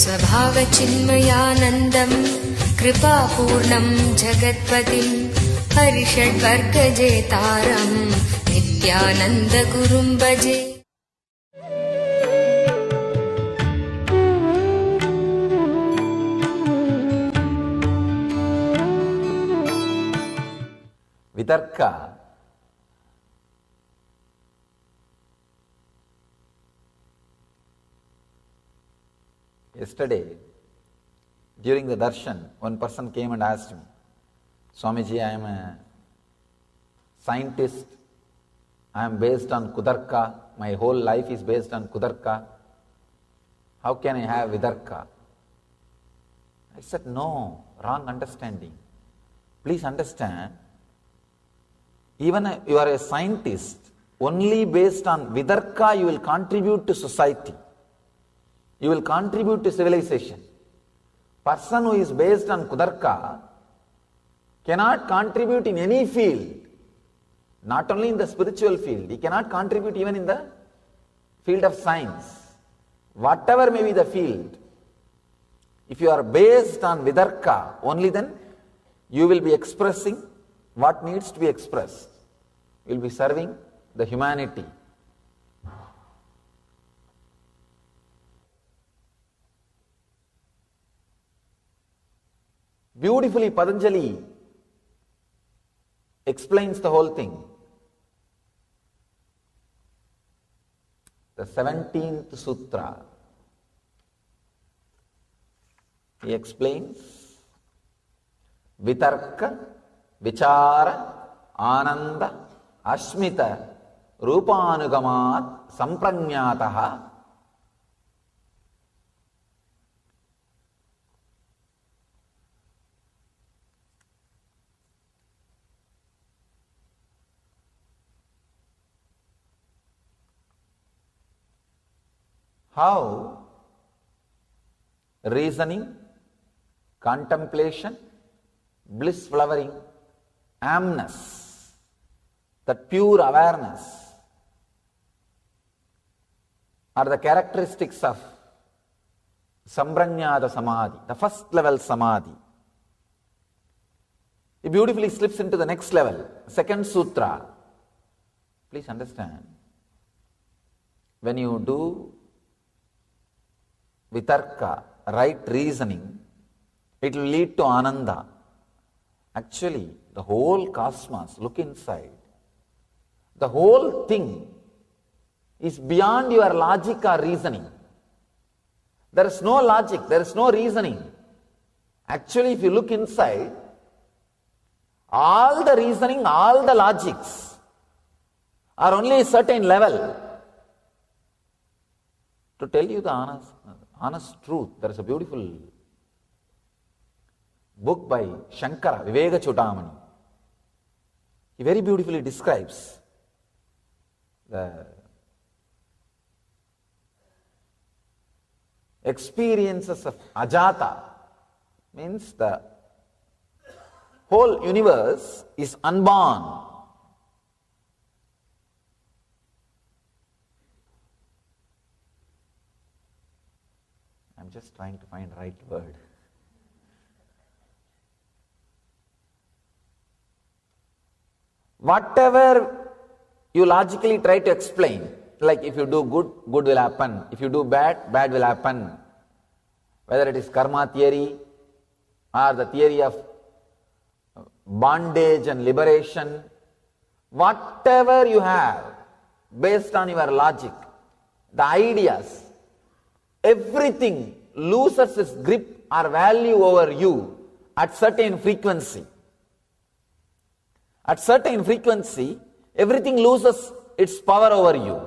स्वभावचिन्मयानन्दं कृपापूर्णं जगत्पतिं हरिषड्वर्गजेतारं नित्यानन्दगुरुं भजे. Vitarka yesterday during the darshan, one person came and asked me, Swamiji, I am a scientist, I am based on Kudarka, my whole life is based on Kudarka, how can I have Vidarka? I said, no, wrong understanding. Please understand, even if you are a scientist, only based on Vidarka you will contribute to society. You will contribute to civilization. Person who is based on Kudarka cannot contribute in any field, not only in the spiritual field, he cannot contribute even in the field of science. Whatever may be the field, if you are based on Vidarka, only then you will be expressing what needs to be expressed. You will be serving the humanity. Beautifully, Patanjali explains the whole thing. The 17th Sutra, he explains Vitarka, Vichara, Ananda, Ashmita, Rupanugamat, Samprajnataha. How reasoning, contemplation, bliss flowering, amness, that pure awareness are the characteristics of Asamprajnata Samadhi, the first level Samadhi. It beautifully slips into the next level, second sutra. Please understand, when you do Vitarka, right reasoning, it will lead to Ananda. Actually, the whole cosmos, look inside. The whole thing is beyond your logic or reasoning. There is no logic, there is no reasoning. Actually, if you look inside, all the reasoning, all the logics are only a certain level. To tell you the honest truth, there is a beautiful book by Shankara, Viveka Chudamani. He very beautifully describes the experiences of Ajata, means the whole universe is unborn. I'm just trying to find the right word. Whatever you logically try to explain, like if you do good, good will happen. If you do bad, bad will happen. Whether it is karma theory or the theory of bondage and liberation, whatever you have based on your logic, the ideas, everything loses its grip or value over you at certain frequency. At certain frequency, everything loses its power over you.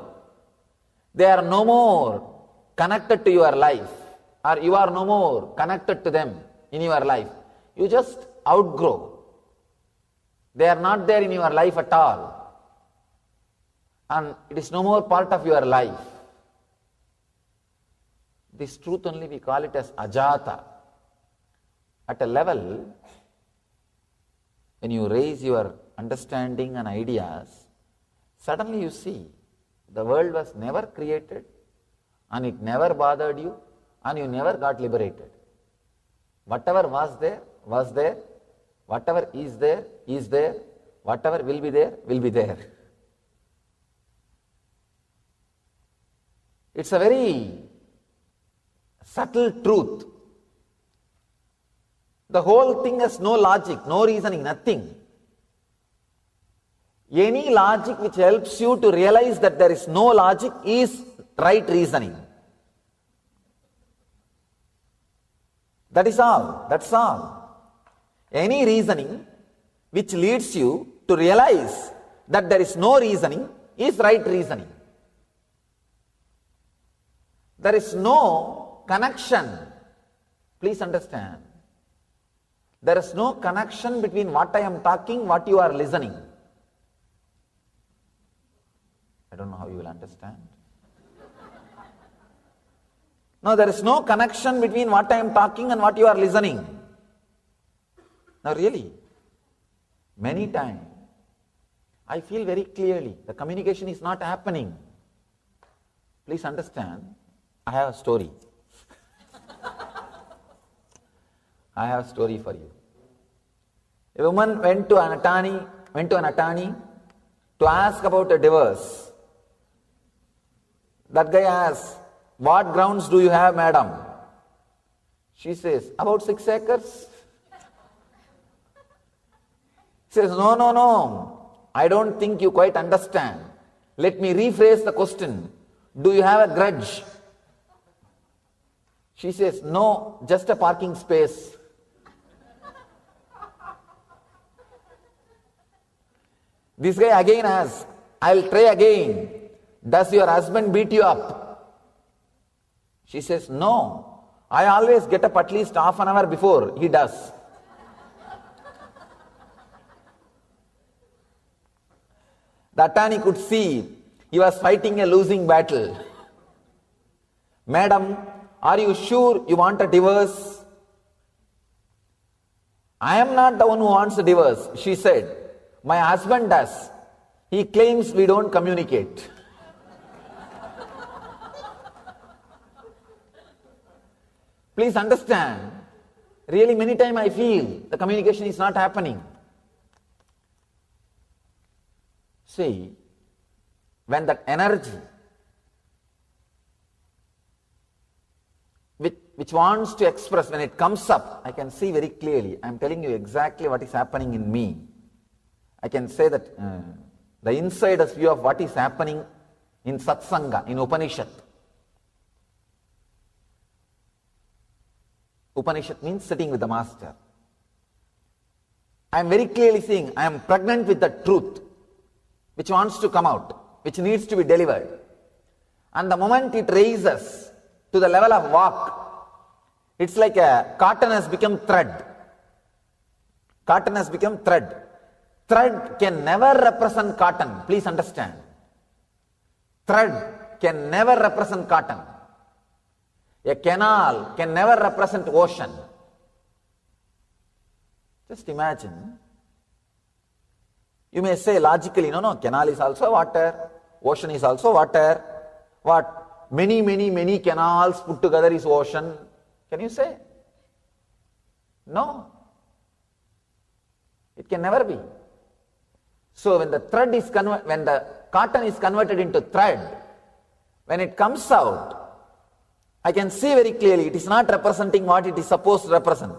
They are no more connected to your life, or you are no more connected to them in your life. You just outgrow. They are not there in your life at all. And it is no more part of your life. This truth only we call it as Ajata. At a level, when you raise your understanding and ideas, suddenly you see the world was never created and it never bothered you and you never got liberated. Whatever was there, was there. Whatever is there, is there. Whatever will be there, will be there. It's a very subtle truth. The whole thing has no logic, no reasoning, nothing. Any logic which helps you to realize that there is no logic is right reasoning. That is all. That's all. Any reasoning which leads you to realize that there is no reasoning is right reasoning. There is no connection. Please understand. There is no connection between what I am talking, what you are listening. I don't know how you will understand. No, there is no connection between what I am talking and what you are listening. Now really, many times, I feel very clearly the communication is not happening. Please understand, I have a story. I have a story for you. A woman went to an attorney to ask about a divorce. That guy asked, "What grounds do you have, madam?" She says, "About 6 acres. He says, No, I don't think you quite understand. Let me rephrase the question. Do you have a grudge?" She says, "No, just a parking space." This guy again asks, "I'll try again. Does your husband beat you up?" She says, "No, I always get up at least half an hour before he does." The attorney could see he was fighting a losing battle. "Madam, are you sure you want a divorce?" "I am not the one who wants a divorce," she said. "My husband does. He claims we don't communicate." Please understand, really many times I feel the communication is not happening. See, when that energy which wants to express, when it comes up, I can see very clearly. I am telling you exactly what is happening in me. I can say that the insider's view of what is happening in Satsanga, in Upanishad. Upanishad means sitting with the master. I am very clearly seeing, I am pregnant with the truth which wants to come out, which needs to be delivered. And the moment it raises to the level of walk, it's like a cotton has become thread. Cotton has become thread. Thread can never represent cotton. Please understand. Thread can never represent cotton. A canal can never represent ocean. Just imagine. You may say logically, no, canal is also water, ocean is also water. What? Many canals put together is ocean. Can you say? No. It can never be. So when the thread is when the cotton is converted into thread, when it comes out, I can see very clearly it is not representing what it is supposed to represent.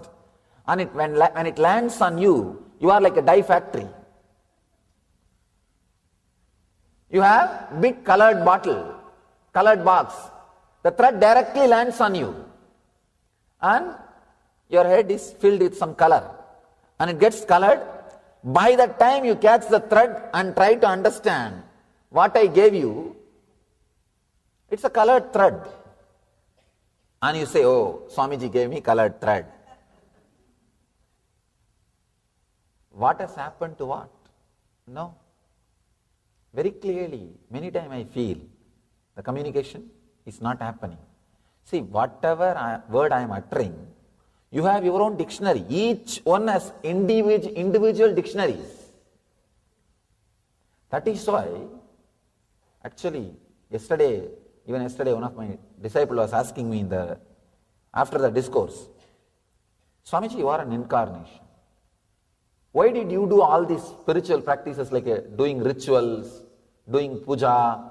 And when it lands on you, you are like a dye factory. You have big colored bottle, colored box. The thread directly lands on you. And your head is filled with some color. And it gets colored. By the time you catch the thread and try to understand what I gave you, it's a colored thread. And you say, "Oh, Swamiji gave me colored thread." What has happened to what? No. Very clearly, many times I feel the communication is not happening. See, whatever word I am uttering, you have your own dictionary. Each one has individual dictionaries. That is why, actually, yesterday, one of my disciples was asking me in the after the discourse, Swamiji, you are an incarnation. Why did you do all these spiritual practices like doing rituals, doing puja,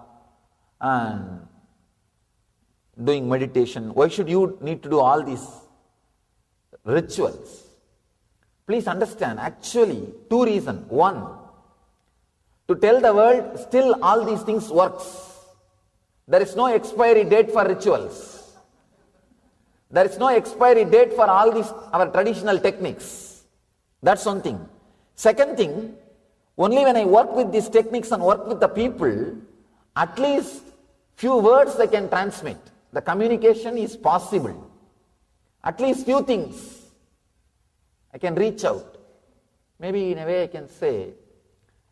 and doing meditation? Why should you need to do all these rituals? Please understand, actually, two reasons. One, to tell the world still all these things works. There is no expiry date for rituals. There is no expiry date for all these our traditional techniques. That's one thing. Second thing, only when I work with these techniques and work with the people, at least few words I can transmit. The communication is possible. At least few things I can reach out. Maybe in a way I can say,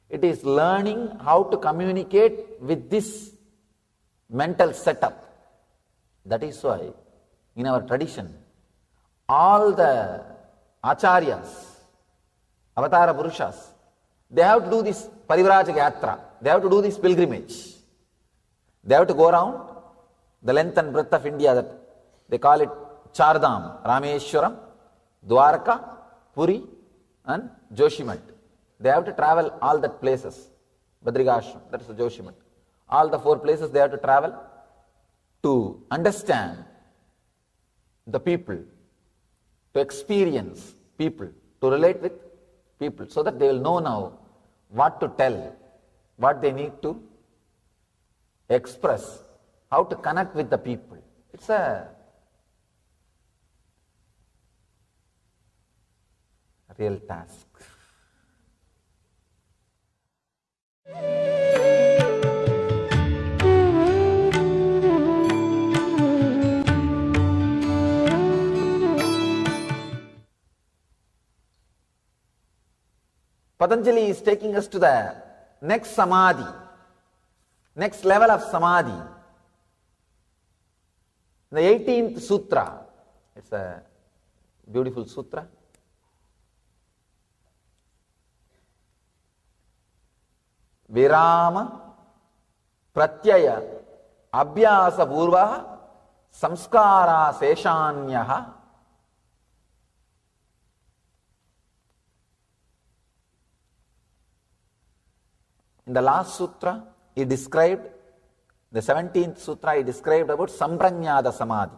it is learning how to communicate with this mental setup. That is why in our tradition, all the acharyas, avatara purushas, they have to do this parivrajaka yatra. They have to do this pilgrimage. They have to go around the length and breadth of India. That they call it Chardham, Rameshwaram, Dwarka, Puri and Joshimat. They have to travel all that places. Badrigashram, that is the Joshimat. All the 4 places they have to travel to understand the people, to experience people, to relate with people, so that they will know now what to tell, what they need to express, how to connect with the people. It's a real task. Patanjali is taking us to the next samadhi, next level of samadhi. The 18th sutra, it's a beautiful sutra. Virama pratyaya abhyasa purva samskara seshanyaha. In the last sutra, he described, the 17th sutra, he described about Asamprajnata Samadhi,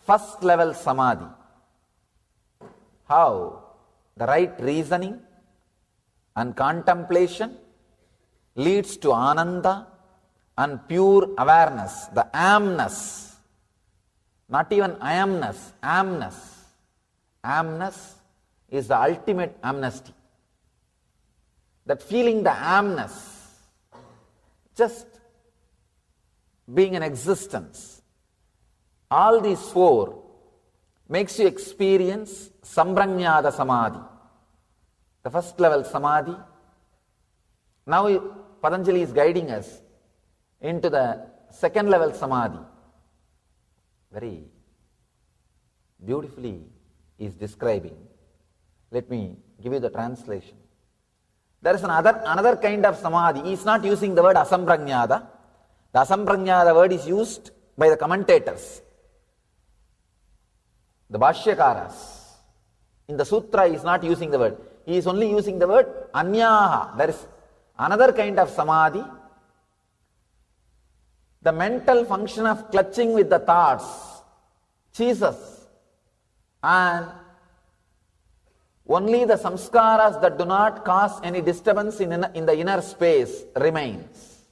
first level Samadhi. How the right reasoning and contemplation leads to Ananda and pure awareness, the amness, not even I amness, amness. Amness is the ultimate amnesty. That feeling the amness, just being an existence. All these 4 makes you experience Asamprajnata Samadhi, the first level Samadhi. Now Patanjali is guiding us into the second level Samadhi. Very beautifully he is describing. Let me give you the translation. There is another kind of samadhi. He is not using the word asamprajnata. The asamprajnata word is used by the commentators, the bhashyakaras. In the sutra, he is not using the word. He is only using the word anyaha. There is another kind of samadhi. The mental function of clutching with the thoughts ceases, and only the samskaras that do not cause any disturbance in the inner space remains.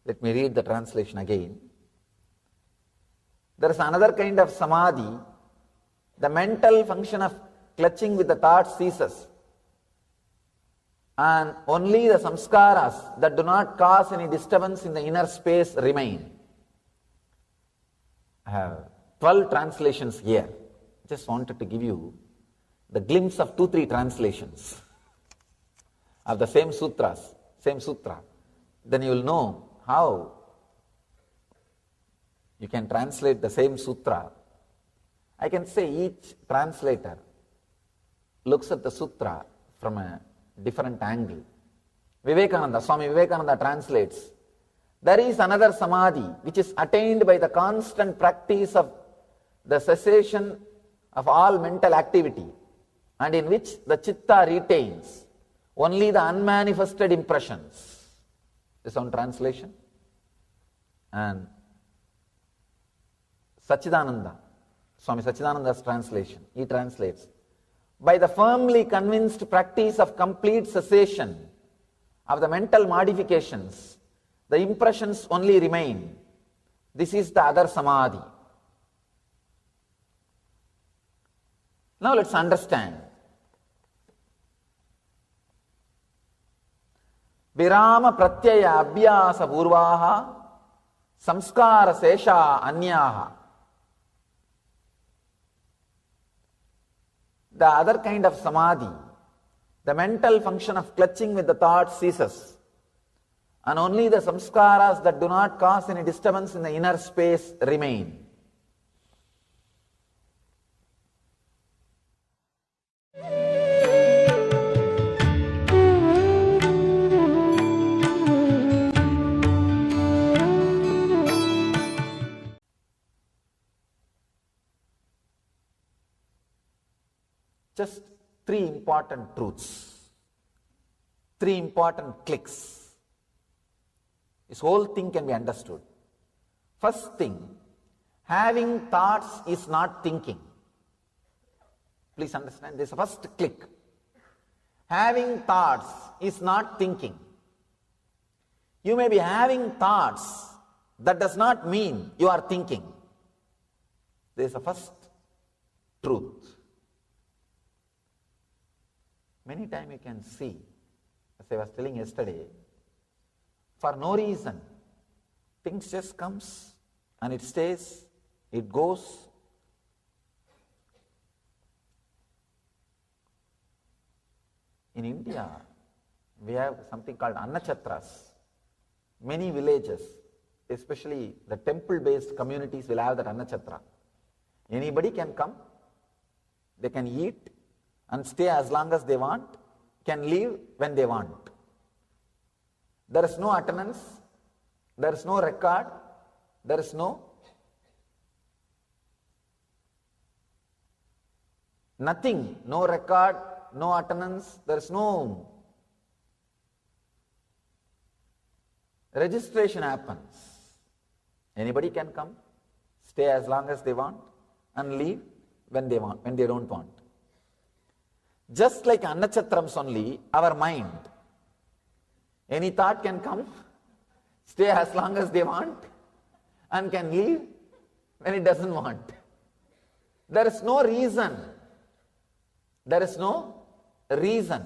Let me read the translation again. There is another kind of samadhi. The mental function of clutching with the thoughts ceases, and only the samskaras that do not cause any disturbance in the inner space remain. I have 12 translations here. Just wanted to give you the glimpse of 2-3 translations of the same sutra. Then you will know how you can translate the same sutra. I can say each translator looks at the sutra from a different angle. Swami Vivekananda translates, there is another samadhi which is attained by the constant practice of the cessation of all mental activity, and in which the chitta retains only the unmanifested impressions. This on translation. And Sachidananda, Swami Sachidananda's translation, he translates, by the firmly convinced practice of complete cessation of the mental modifications, the impressions only remain. This is the other samadhi. Now let's understand. Virama pratyaya abhyasa purvaha samskara sesha anyaha. The other kind of samadhi, the mental function of clutching with the thoughts ceases, and only the samskaras that do not cause any disturbance in the inner space remain. Just three important truths, three important clicks. This whole thing can be understood. First thing, having thoughts is not thinking. Please understand this first click. Having thoughts is not thinking. You may be having thoughts, that does not mean you are thinking. This is the first truth. Many times you can see, as I was telling yesterday, for no reason, things just comes and it stays, it goes. In India, we have something called Annachatras. Many villages, especially the temple-based communities, will have that Annachatra. Anybody can come, they can eat and stay as long as they want, can leave when they want. There is no attendance, there is no record, there is no nothing, no record, no attendance, there is no registration happens. Anybody can come, stay as long as they want, and leave when they want, when they don't want. Just like Annachatrams only, our mind, any thought can come, stay as long as they want, and can leave when it doesn't want. There is no reason. There is no reason.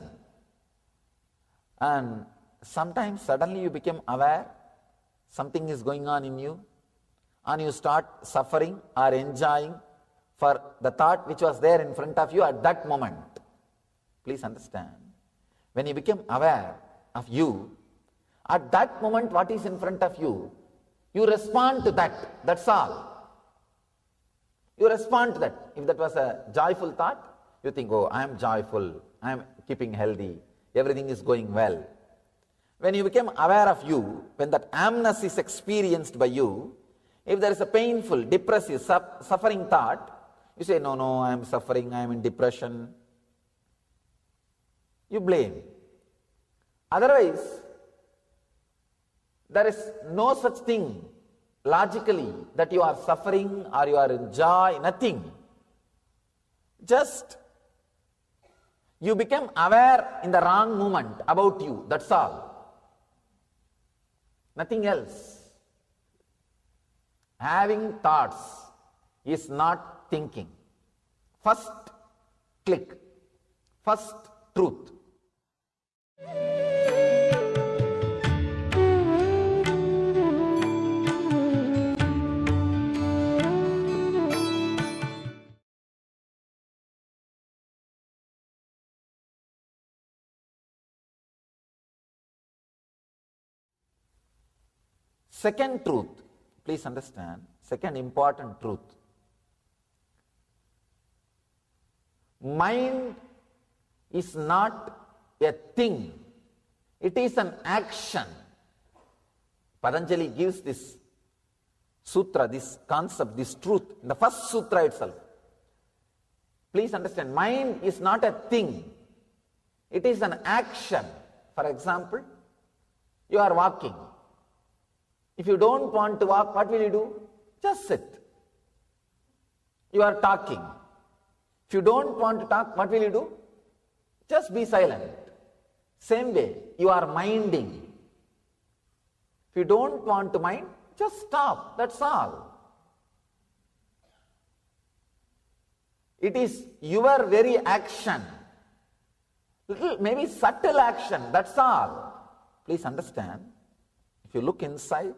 And sometimes suddenly you become aware something is going on in you, and you start suffering or enjoying for the thought which was there in front of you at that moment. Please understand. When you become aware of you, at that moment what is in front of you, you respond to that. That's all. You respond to that. If that was a joyful thought, you think, oh, I am joyful, I am keeping healthy, everything is going well. When you become aware of you, when that amness is experienced by you, if there is a painful, depressive, suffering thought, you say, no, I am suffering, I am in depression. You blame. Otherwise, there is no such thing logically that you are suffering or you are in joy, nothing. Just you become aware in the wrong moment about you, that's all. Nothing else. Having thoughts is not thinking. First click, first truth. Second truth, please understand, second important truth. Mind is not a thing. It is an action. Patanjali gives this sutra, this concept, this truth in the first sutra itself. Please understand, mind is not a thing. It is an action. For example, you are walking. If you don't want to walk, what will you do? Just sit. You are talking. If you don't want to talk, what will you do? Just be silent. Same way, you are minding. If you don't want to mind, just stop. That's all. It is your very action. Little, maybe subtle action, that's all. Please understand, if you look inside,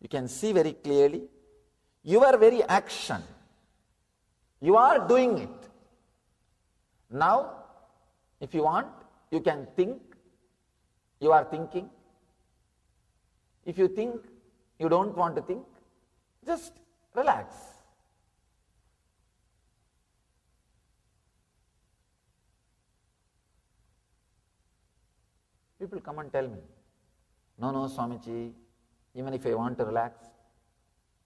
you can see very clearly, your very action, you are doing it. Now, if you want, you can think, you are thinking. If you think, you don't want to think, just relax. People come and tell me, no, Swamiji, even if I want to relax,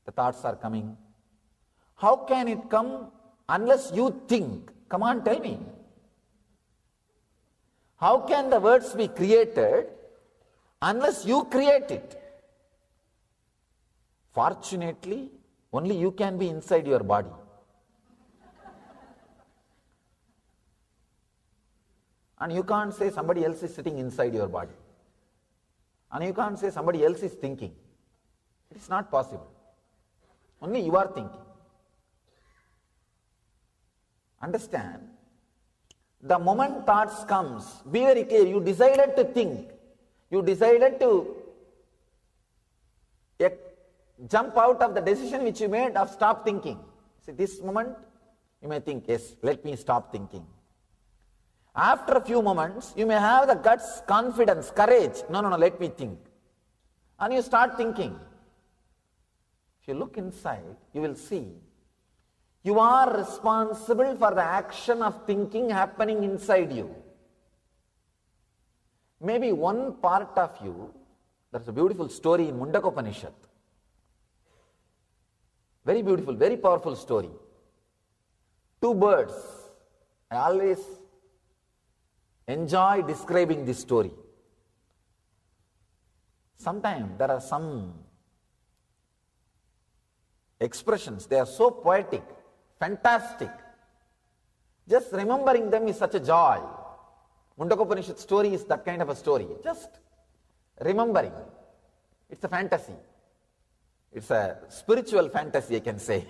the thoughts are coming. How can it come unless you think? Come on, tell me. How can the words be created unless you create it? Fortunately, only you can be inside your body. And you can't say somebody else is sitting inside your body. And you can't say somebody else is thinking. It's not possible. Only you are thinking. Understand, the moment thoughts comes, be very clear, you decided to think. You decided to jump out of the decision which you made of stop thinking. See, this moment, you may think, yes, let me stop thinking. After a few moments, you may have the guts, confidence, courage. No, let me think. And you start thinking. If you look inside, you will see you are responsible for the action of thinking happening inside you. Maybe one part of you, there's a beautiful story in Mundaka Upanishad. Very beautiful, very powerful story. Two birds. I always enjoy describing this story. Sometimes there are some expressions, they are so poetic, fantastic. Just remembering them is such a joy. Mundaka Upanishad story is that kind of a story. Just remembering. It's a fantasy. It's a spiritual fantasy, I can say.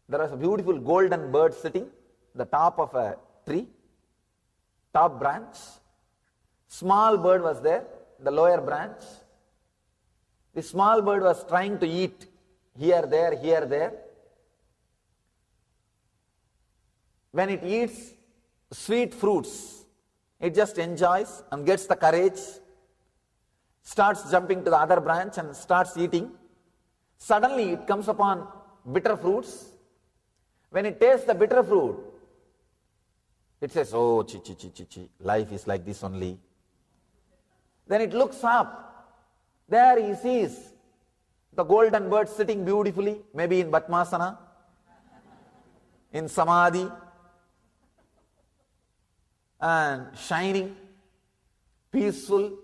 There was a beautiful golden bird sitting the top of a tree, top branch. Small bird was there, the lower branch. The small bird was trying to eat here, there. When it eats sweet fruits, it just enjoys and gets the courage, starts jumping to the other branch and starts eating. Suddenly it comes upon bitter fruits. When it tastes the bitter fruit, it says, oh, chi, life is like this only. Then it looks up. There he sees the golden bird sitting beautifully, maybe in Padmasana, in Samadhi, and shining, peaceful,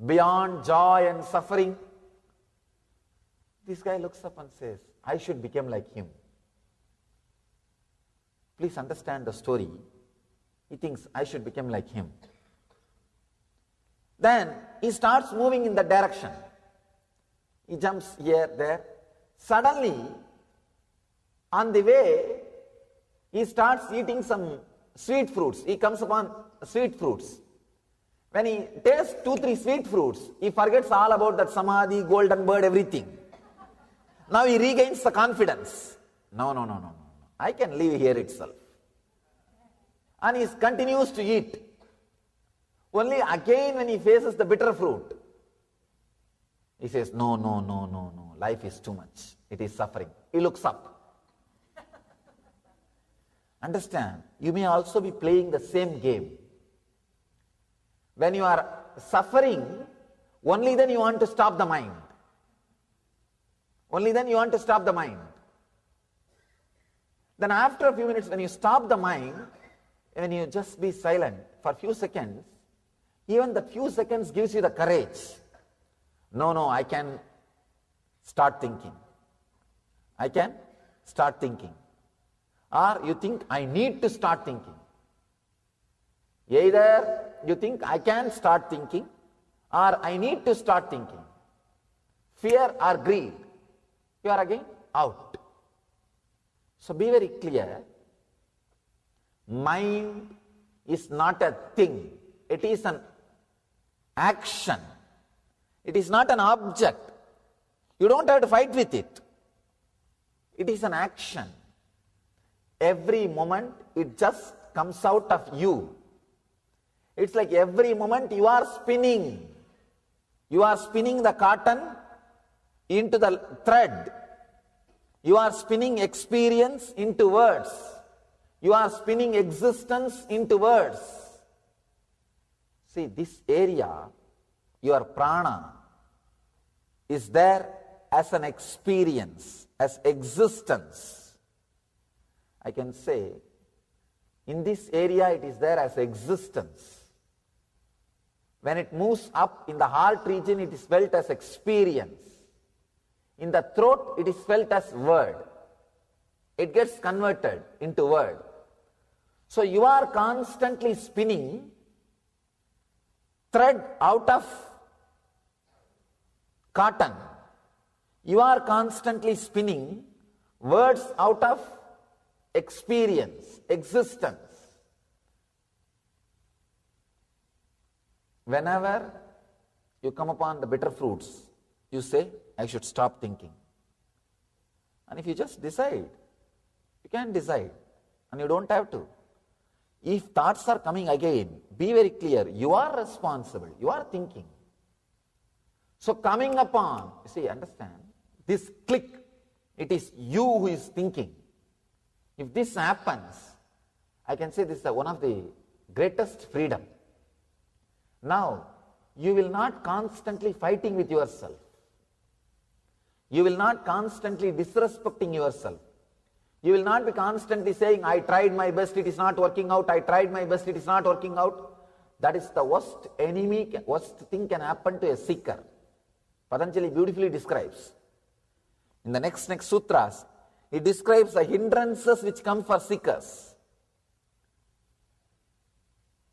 beyond joy and suffering. This guy looks up and says, I should become like him. Please understand the story. He thinks, I should become like him. Then he starts moving in that direction. He jumps here, there. Suddenly, on the way, he starts eating some sweet fruits. He comes upon sweet fruits. When he tastes 2-3 sweet fruits, he forgets all about that Samadhi, golden bird, everything. Now he regains the confidence. No. I can live here itself. And he continues to eat. Only again when he faces the bitter fruit, he says, no, life is too much. It is suffering. He looks up. Understand, you may also be playing the same game. When you are suffering, only then you want to stop the mind. Only then you want to stop the mind. Then after a few minutes, when you stop the mind, when you just be silent for a few seconds, even the few seconds gives you the courage. No, I can start thinking. I can start thinking. Or you think, I need to start thinking. Either you think, I can start thinking, or I need to start thinking. Fear or greed, you are again out. So be very clear. Mind is not a thing. It is an action. It is not an object. You don't have to fight with it. It is an action. Every moment it just comes out of you. It's like every moment you are spinning. You are spinning the cotton into the thread. You are spinning experience into words. You are spinning existence into words. See, this area, your prana, is there as an experience, as existence. I can say, in this area it is there as existence. When it moves up in the heart region, it is felt as experience. In the throat, it is felt as word. It gets converted into word. So you are constantly spinning thread out of cotton. You are constantly spinning words out of experience, existence. Whenever you come upon the bitter fruits, you say, I should stop thinking. And if you just decide, you can decide, and you don't have to. If thoughts are coming again, be very clear, you are responsible, you are thinking. So coming upon, see, understand, this click, it is you who is thinking. If this happens, I can say this is one of the greatest freedom. Now, you will not constantly fighting with yourself. You will not constantly disrespecting yourself. You will not be constantly saying, I tried my best, it is not working out, I tried my best, it is not working out. That is the worst enemy, worst thing can happen to a seeker. Patanjali beautifully describes. In the next sutras, he describes the hindrances which come for seekers.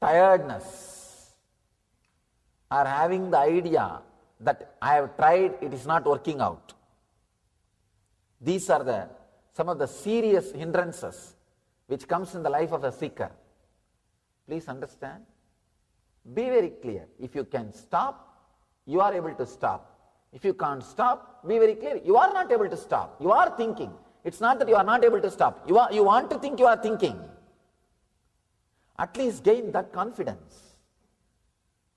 Tiredness, or having the idea that I have tried, it is not working out. These are some of the serious hindrances which comes in the life of a seeker. Please understand. Be very clear. If you can stop, you are able to stop. If you can't stop, be very clear. You are not able to stop. You are thinking. It's not that you are not able to stop. You want to think, you are thinking. At least gain that confidence.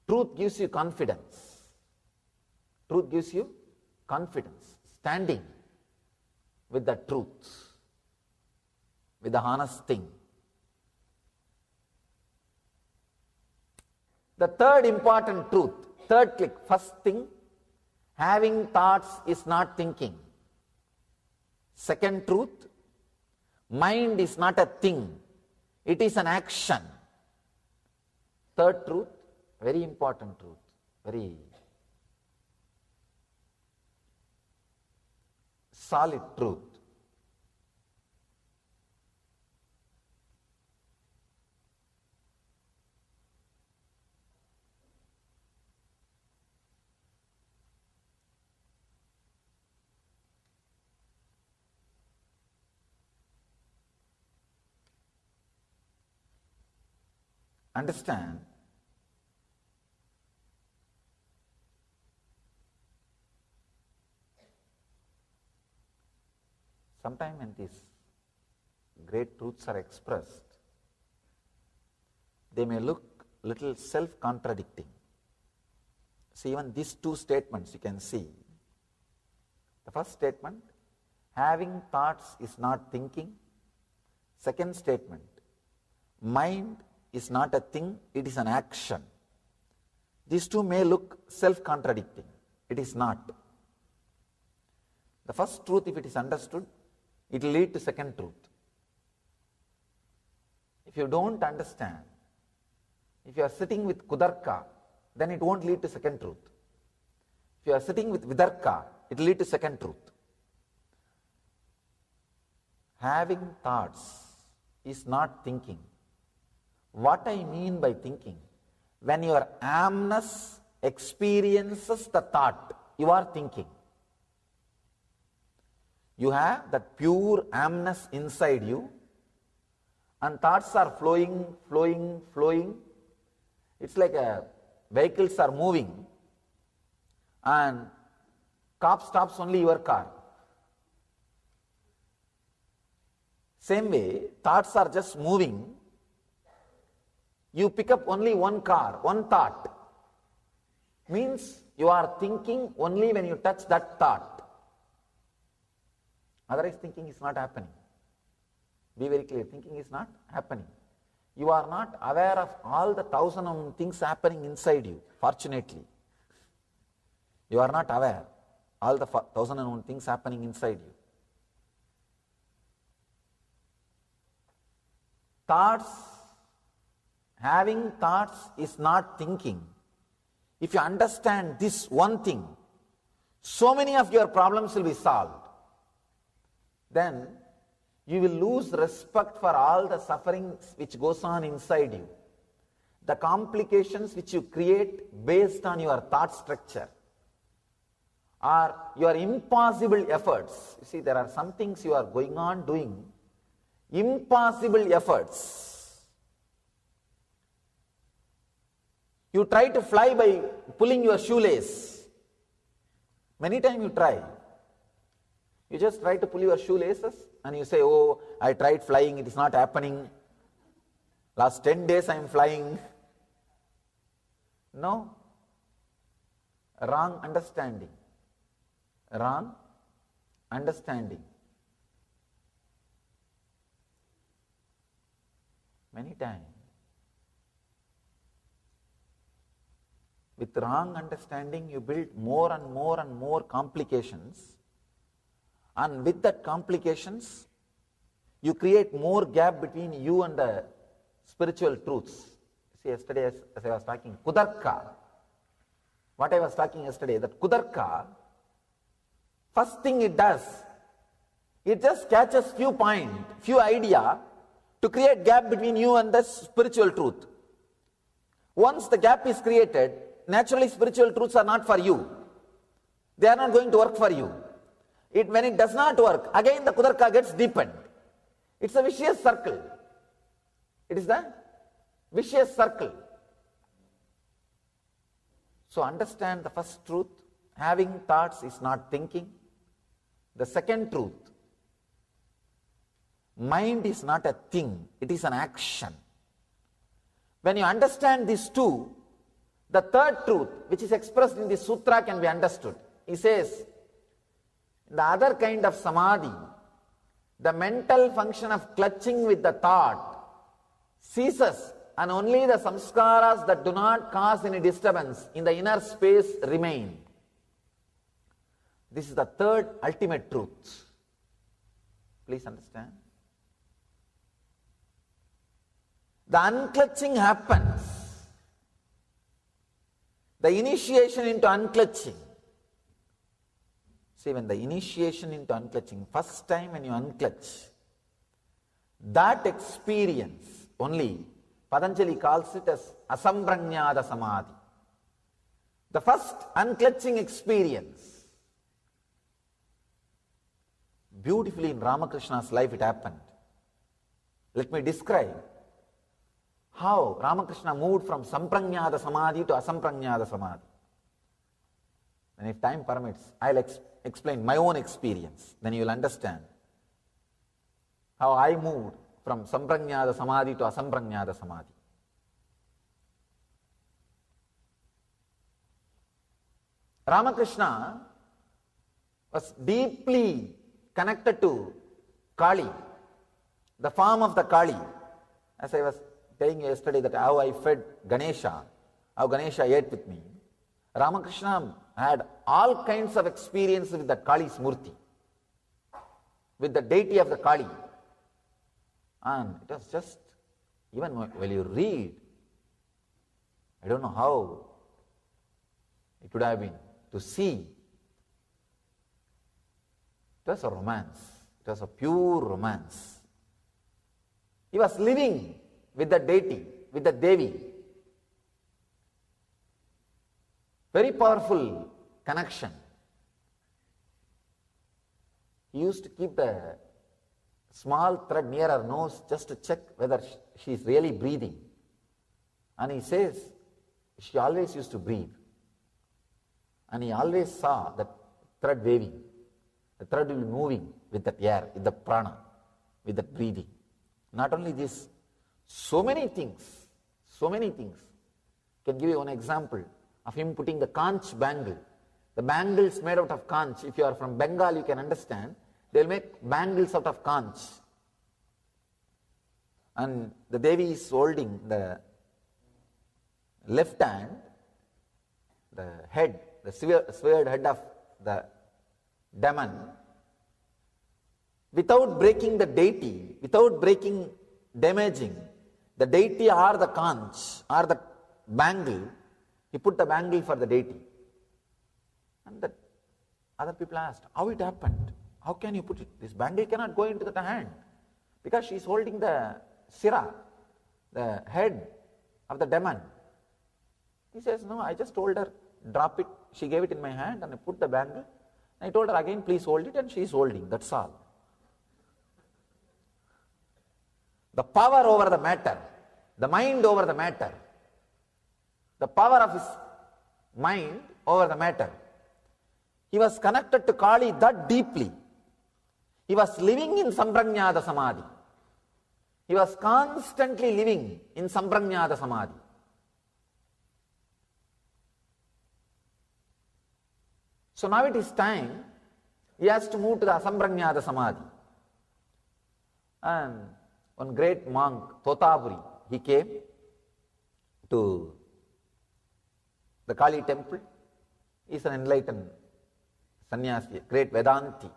Truth gives you confidence. Truth gives you confidence. Standing with the truth, with the honest thing. The third important truth, third click, first thing, having thoughts is not thinking. Second truth, mind is not a thing, it is an action. Third truth, very important truth, very solid truth. Understand, sometimes when these great truths are expressed, they may look little self-contradicting. See, even these two statements you can see. The first statement, having thoughts is not thinking. Second statement, mind is not a thing, it is an action. These two may look self-contradicting. It is not. The first truth, if it is understood, it will lead to second truth. If you don't understand, if you are sitting with kudarka, then it won't lead to second truth. If you are sitting with vidarka, it will lead to second truth. Having thoughts is not thinking. What I mean by thinking, when your amness experiences the thought, you are thinking. You have that pure amness inside you, and thoughts are flowing. It's like vehicles are moving, and cop stops only your car. Same way, thoughts are just moving. You pick up only one car, one thought. Means you are thinking only when you touch that thought. Otherwise, thinking is not happening. Be very clear, thinking is not happening. You are not aware of all the 1,000 things happening inside you, fortunately. You are not aware all the 1,001 things happening inside you. Having thoughts is not thinking. If you understand this one thing, so many of your problems will be solved. Then you will lose respect for all the sufferings which goes on inside you, the complications which you create based on your thought structure, or your impossible efforts. You see, there are some things you are going on doing, impossible efforts. You try to fly by pulling your shoelace. Many times you try. You just try to pull your shoelaces and you say, oh, I tried flying, it is not happening. Last 10 days I am flying. No. Wrong understanding. Wrong understanding. Many times, with wrong understanding, you build more and more complications. And with that complications, you create more gap between you and the spiritual truths. See, yesterday as I was talking, kudarka, what I was talking yesterday, that kudarka, first thing it does, it just catches few point, few idea to create gap between you and the spiritual truth. Once the gap is created, naturally spiritual truths are not for you. They are not going to work for you. When it does not work, again the kudarka gets deepened. It's a vicious circle. It is the vicious circle. So understand the first truth, having thoughts is not thinking. The second truth, mind is not a thing, it is an action. When you understand these two, the third truth, which is expressed in this sutra, can be understood. He says, the other kind of samadhi, the mental function of clutching with the thought ceases, and only the samskaras that do not cause any disturbance in the inner space remain. This is the third ultimate truth. Please understand. The unclutching happens. The initiation into unclutching. See, when the initiation into unclutching, first time when you unclutch, that experience only, Patanjali calls it as Asamprajnata Samadhi. The first unclutching experience. Beautifully in Ramakrishna's life it happened. Let me describe how Ramakrishna moved from Samprajnata Samadhi to Asamprajnata Samadhi. And if time permits, I'll explain my own experience. Then you will understand how I moved from Samprajnata Samadhi to Asamprajnata Samadhi. Ramakrishna was deeply connected to Kali. the form of the Kali. As I was telling you yesterday that how I fed Ganesha, how Ganesha ate with me. Ramakrishna had all kinds of experience with the Kali's Murti, with the deity of the Kali. And it was just, even when you read, I don't know how it would have been to see. It was a romance. It was a pure romance. He was living with the deity, with the Devi. Very powerful connection. He used to keep the small thread near her nose just to check whether she is really breathing. And he says, she always used to breathe. And he always saw that thread waving. The thread will be moving with that air, with the prana, with that breathing. Not only this, so many things. Can give you one example of him putting the conch bangle. The bangles made out of conch, if you are from Bengal, you can understand, they will make bangles out of conch. And the Devi is holding the left hand, the head, the severed head of the demon, without breaking the deity, without damaging the deity or the conch or the bangle, he put the bangle for the deity. And the other people asked, how it happened? How can you put it? This bangle cannot go into the hand because she is holding the sira, the head of the demon. He says, no, I just told her, drop it. She gave it in my hand and I put the bangle. I told her again, please hold it, and she is holding. That's all. The power over the matter, the mind over the matter, the power of his mind over the matter. He was connected to Kali that deeply. He was living in Asamprajnata Samadhi. He was constantly living in Asamprajnata Samadhi. So now it is time, he has to move to the Asamprajnata Samadhi. And one great monk, Totaburi, he came to the Kali temple. He is an enlightened sannyasi, great Vedanti.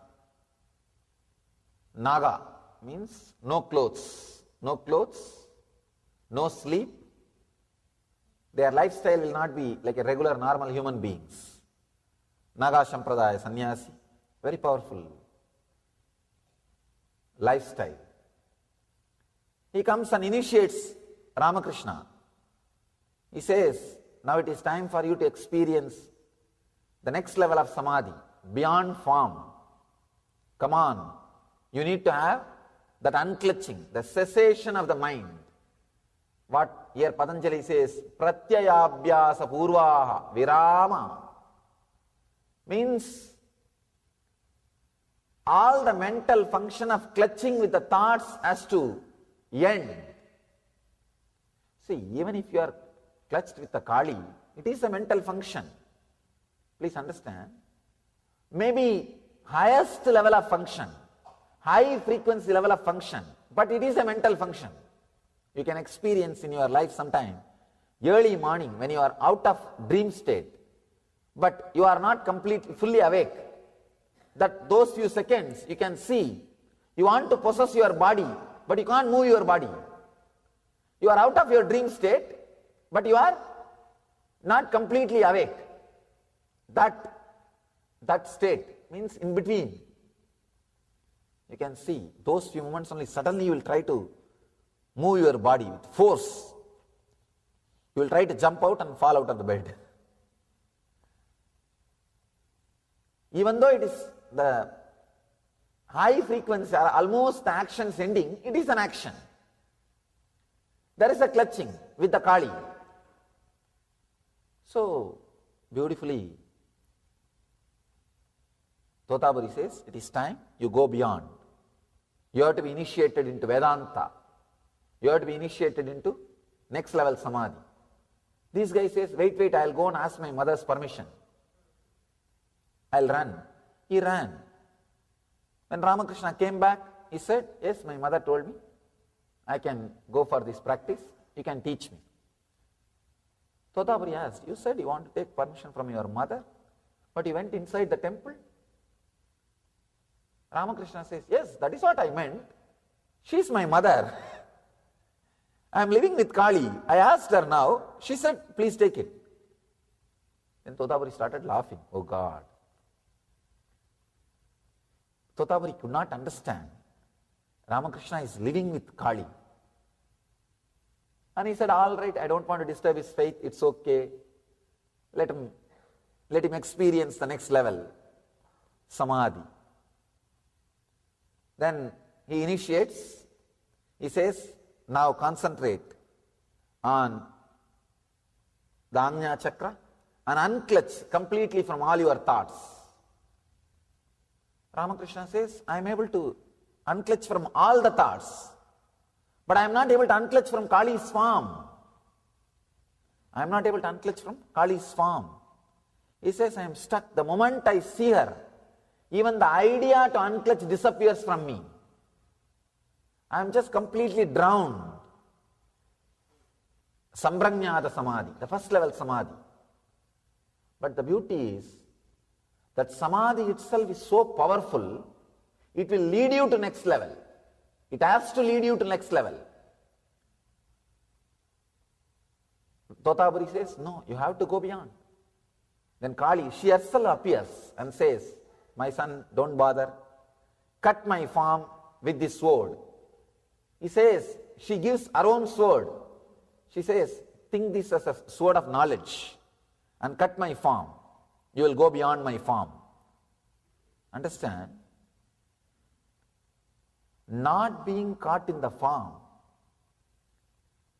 Naga means no clothes, no sleep. Their lifestyle will not be like a regular normal human beings. Naga Sampradaya sannyasi, very powerful lifestyle. He comes and initiates Ramakrishna. He says, now it is time for you to experience the next level of samadhi, beyond form. Come on, you need to have that unclutching, the cessation of the mind. What here Patanjali says, pratyayabhyasa purvaha virama, means all the mental function of clutching with the thoughts has to end. See, even if you are clutched with the Kali, it is a mental function. Please understand. Maybe highest level of function, high frequency level of function, but it is a mental function. You can experience in your life sometime, early morning when you are out of dream state, but you are not completely, fully awake. That those few seconds you can see, you want to possess your body, but you can't move your body. You are out of your dream state, but you are not completely awake. That state means in between. You can see those few moments only, suddenly you will try to move your body with force. You will try to jump out and fall out of the bed. Even though it is the high frequency, or almost the action's ending, it is an action. There is a clutching with the Kali. So, beautifully, Totaburi says, it is time you go beyond. You have to be initiated into Vedanta. You have to be initiated into next level Samadhi. This guy says, wait, I'll go and ask my mother's permission. I'll run. He ran. When Ramakrishna came back, he said, yes, my mother told me, I can go for this practice, you can teach me. Totapuri asked, you said you want to take permission from your mother, but you went inside the temple? Ramakrishna says, yes, that is what I meant. She is my mother. I am living with Kali. I asked her now. She said, please take it. Then Totapuri started laughing. Oh God. Totapuri could not understand. Ramakrishna is living with Kali. And he said, all right, I don't want to disturb his faith. It's okay. Let him experience the next level, Samadhi. Then he initiates. He says, now concentrate on the Ajna Chakra and unclutch completely from all your thoughts. Ramakrishna says, I am able to unclutch from all the thoughts, but I am not able to unclutch from Kali's form. I am not able to unclutch from Kali's form. He says, I am stuck. The moment I see her, even the idea to unclutch disappears from me. I am just completely drowned. Asamprajnata Samadhi, the first level Samadhi. But the beauty is that Samadhi itself is so powerful, it will lead you to next level. It has to lead you to next level. Totapuri says, no, you have to go beyond. Then Kali, she herself appears and says, my son, don't bother. Cut my form with this sword. He says, she gives her own sword. She says, think this as a sword of knowledge and cut my form. You will go beyond my form. Understand? Not being caught in the form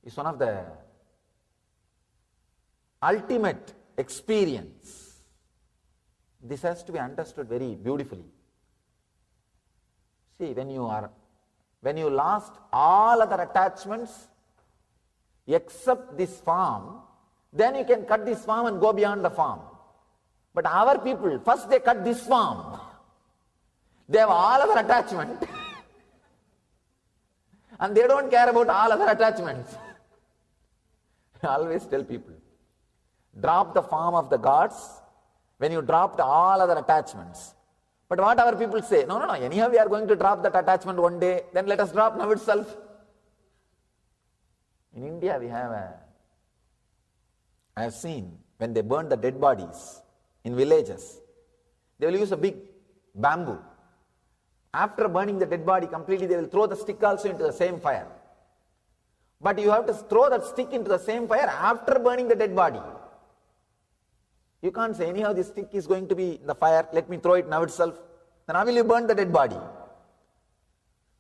is one of the ultimate experience. This has to be understood very beautifully. See, when you lost all other attachments except this form, then you can cut this form and go beyond the form. But our people, first they cut this form. They have all other attachment. And they don't care about all other attachments. I always tell people, drop the form of the gods when you dropped all other attachments. But what our people say, no, anyhow we are going to drop that attachment one day, then let us drop now itself. In India I have seen when they burn the dead bodies in villages, they will use a big bamboo. After burning the dead body completely, they will throw the stick also into the same fire. But you have to throw that stick into the same fire after burning the dead body. You can't say, anyhow this stick is going to be in the fire, let me throw it now itself. Then how will you burn the dead body?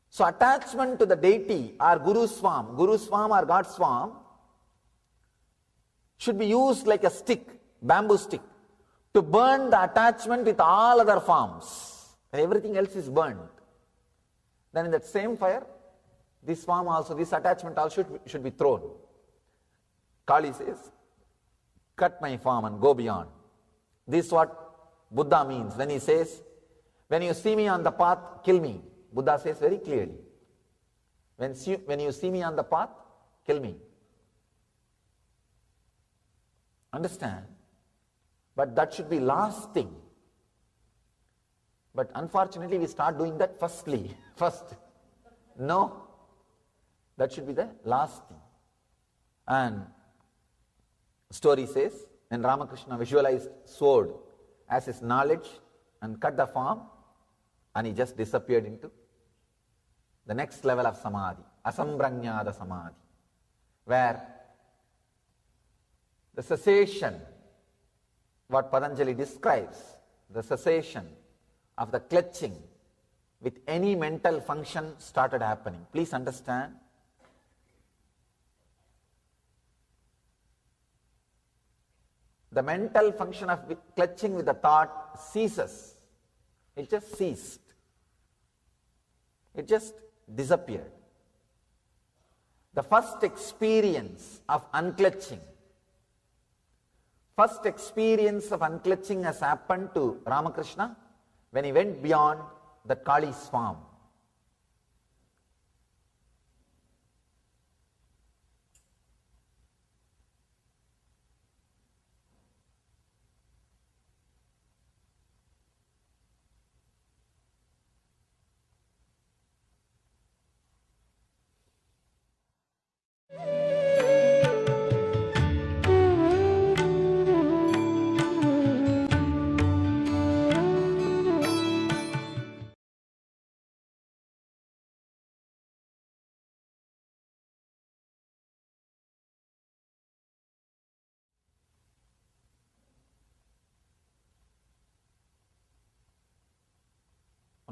So attachment to the deity or Guru's form or God's form should be used like a stick, bamboo stick, to burn the attachment with all other forms. Everything else is burned. Then in that same fire, this form also, this attachment also should be thrown. Kali says, cut my form and go beyond. This is what Buddha means when he says, when you see me on the path, kill me. Buddha says very clearly, when you see me on the path, kill me. Understand? But that should be lasting. But unfortunately, we start doing that first. No, that should be the last thing. And story says, when Ramakrishna visualized sword as his knowledge and cut the form, and he just disappeared into the next level of Samadhi, Asamprajnata Samadhi, where the cessation, what Patanjali describes, the cessation of the clutching with any mental function started happening. Please understand. The mental function of clutching with the thought ceases. It just ceased. It just disappeared. The first experience of unclutching has happened to Ramakrishna when he went beyond the Kali's form.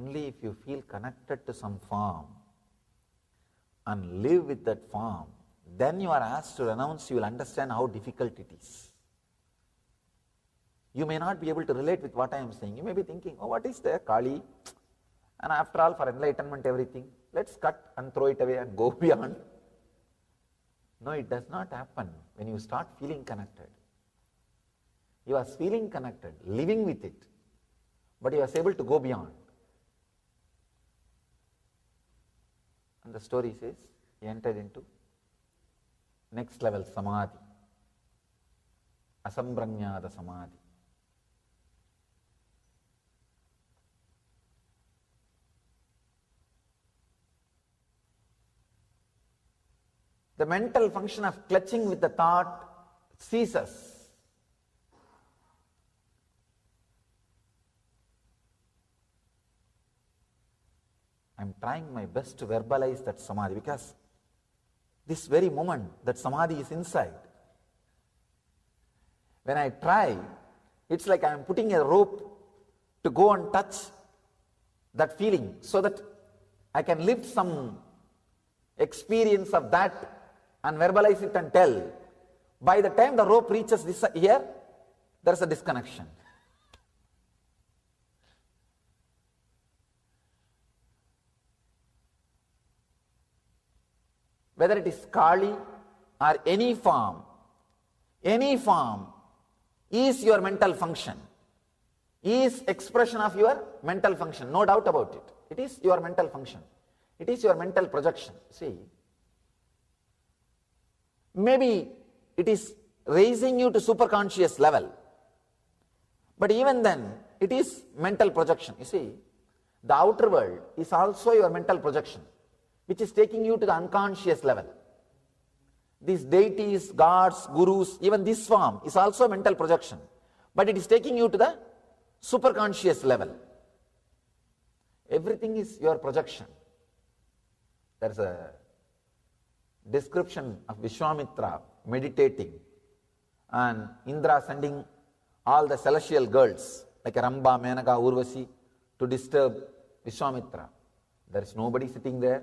Only if you feel connected to some form and live with that form, then you are asked to renounce, you will understand how difficult it is. You may not be able to relate with what I am saying. You may be thinking, oh, what is there, Kali? And after all, for enlightenment, everything, let's cut and throw it away and go beyond. No, it does not happen when you start feeling connected. You are feeling connected, living with it, but you are able to go beyond. And the story says, he entered into next level Samadhi, Asamprajnata Samadhi. The mental function of clutching with the thought ceases. I am trying my best to verbalize that Samadhi because this very moment that Samadhi is inside. When I try, it's like I am putting a rope to go and touch that feeling so that I can live some experience of that and verbalize it and tell. By the time the rope reaches this here, there is a disconnection. Whether it is Kali or any form is your mental function, is expression of your mental function, no doubt about it. It is your mental function. It is your mental projection. See, maybe it is raising you to superconscious level, but even then, it is mental projection. You see, the outer world is also your mental projection, which is taking you to the unconscious level. These deities, gods, gurus, even this form is also a mental projection, but it is taking you to the superconscious level. Everything is your projection. There is a description of Vishwamitra meditating and Indra sending all the celestial girls like Ramba, Menaka, Urvasi to disturb Vishwamitra. There is nobody sitting there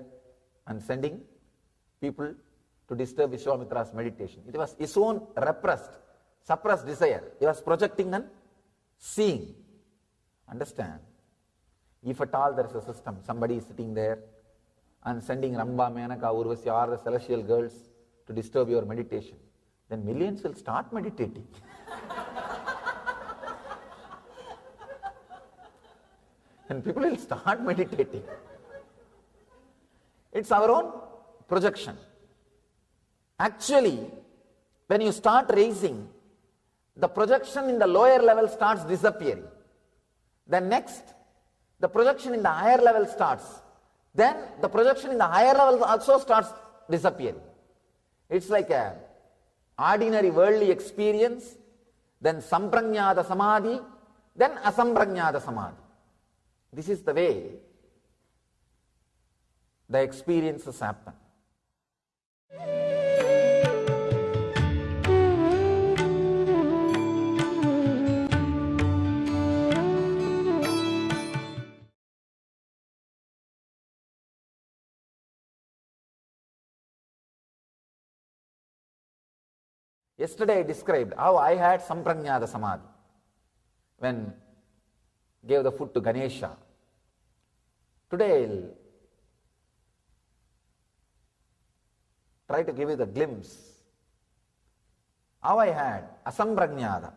and sending people to disturb Vishwamitra's meditation. It was his own suppressed desire. He was projecting and seeing. Understand? If at all there is a system, somebody is sitting there and sending Ramba, Menaka, Urvasi or the celestial girls to disturb your meditation, then millions will start meditating. And people will start meditating. It's our own projection. Actually, when you start raising, the projection in the lower level starts disappearing. Then next, the projection in the higher level starts. Then the projection in the higher level also starts disappearing. It's like an ordinary worldly experience, then Samprajnata Samadhi, then Asamprajnata Samadhi. This is the way the experiences happen. Yesterday I described how I had Samprajnata Samadhi when gave the food to Ganesha. Today I'll try to give you the glimpse how I had Asamprajnata,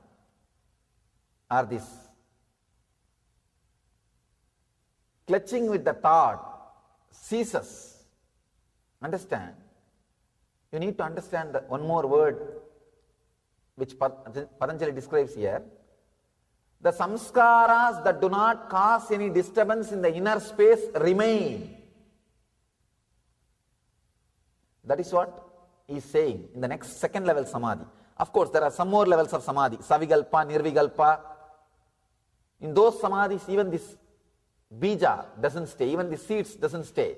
or this clutching with the thought ceases. Understand? You need to understand one more word which Patanjali describes here. The samskaras that do not cause any disturbance in the inner space remain. That is what he is saying in the next second level Samadhi. Of course, there are some more levels of Samadhi. Savigalpa, Nirvigalpa. In those Samadhis, even this bija doesn't stay. Even the seeds doesn't stay.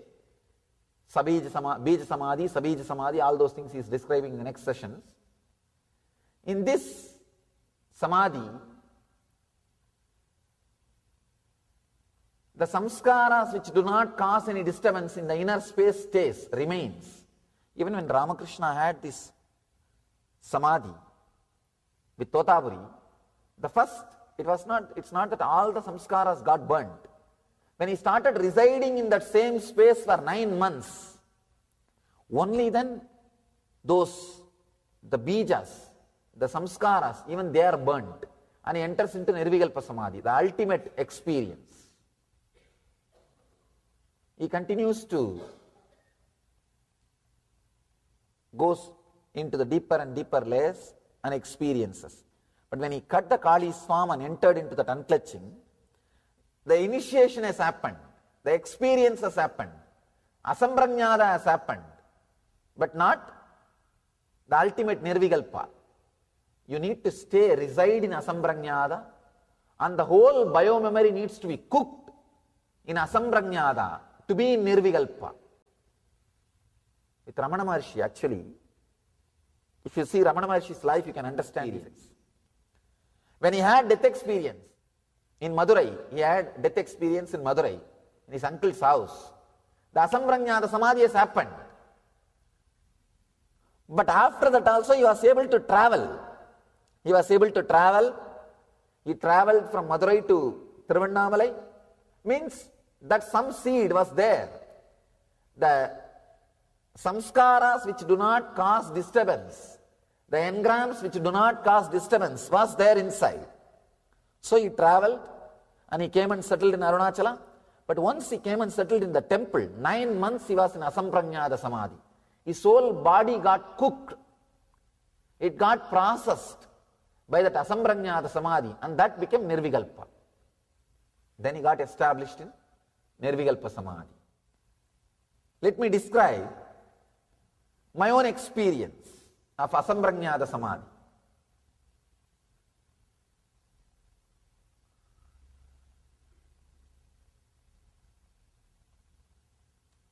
Bija Samadhi, Sabija Samadhi, all those things he is describing in the next sessions. In this Samadhi, The samskaras which do not cause any disturbance in the inner space remains. Even when Ramakrishna had this samadhi with Totaburi, it's not that all the samskaras got burnt. When he started residing in that same space for 9 months, only then the bijas, the samskaras, even they are burnt. And he enters into Nirvikalpa Samadhi, the ultimate experience. He continues to goes into the deeper and deeper layers and experiences. But when he cut the Kali's form and entered into that unclutching, the initiation has happened, the experience has happened, Asamprajnata has happened, but not the ultimate Nirvikalpa. You need to reside in Asamprajnata, and the whole biomemory needs to be cooked in Asamprajnata to be in Nirvikalpa. With Ramana Maharshi, actually, if you see Ramana Maharshi's life, you can understand this. When he had death experience in Madurai, in his uncle's house. The Asamprajnata Samadhi has happened. But after that also he was able to travel. He traveled from Madurai to Tiruvannamalai. Means that some seed was there. The samskaras which do not cause disturbance, the engrams which do not cause disturbance was there inside. So he traveled and he came and settled in Arunachala. But once he came and settled in the temple, 9 months he was in Asamprajnata Samadhi. His whole body got cooked. It got processed by that Asamprajnata Samadhi, and that became Nirvikalpa. Then he got established in Nirvikalpa Samadhi. Let me describe my own experience of Asamprajnata Samadhi.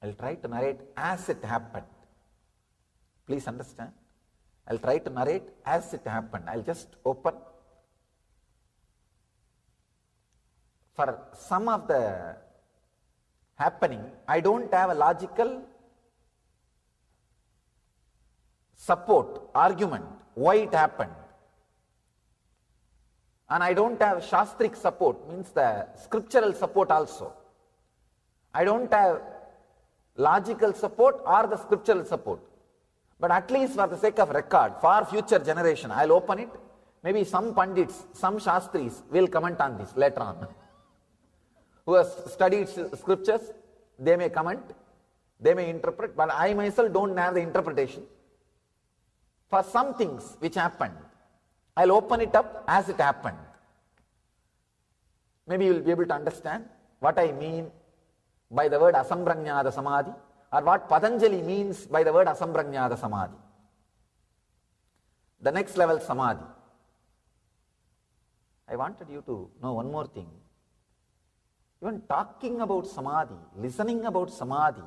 I'll try to narrate as it happened. Please understand. I'll try to narrate as it happened. I'll just open. For some of the happening, I don't have a logical support, argument, why it happened. And I don't have shastric support, means the scriptural support also. I don't have logical support or the scriptural support. But at least for the sake of record, for future generation, I'll open it. Maybe some pandits, some shastris will comment on this later on. Who has studied scriptures, they may comment, they may interpret, but I myself don't have the interpretation. For some things which happened, I'll open it up as it happened. Maybe you will be able to understand what I mean by the word Asamprajnata Samadhi, or what Patanjali means by the word Asamprajnata Samadhi. The next level Samadhi. I wanted you to know one more thing. Even talking about Samadhi, listening about Samadhi,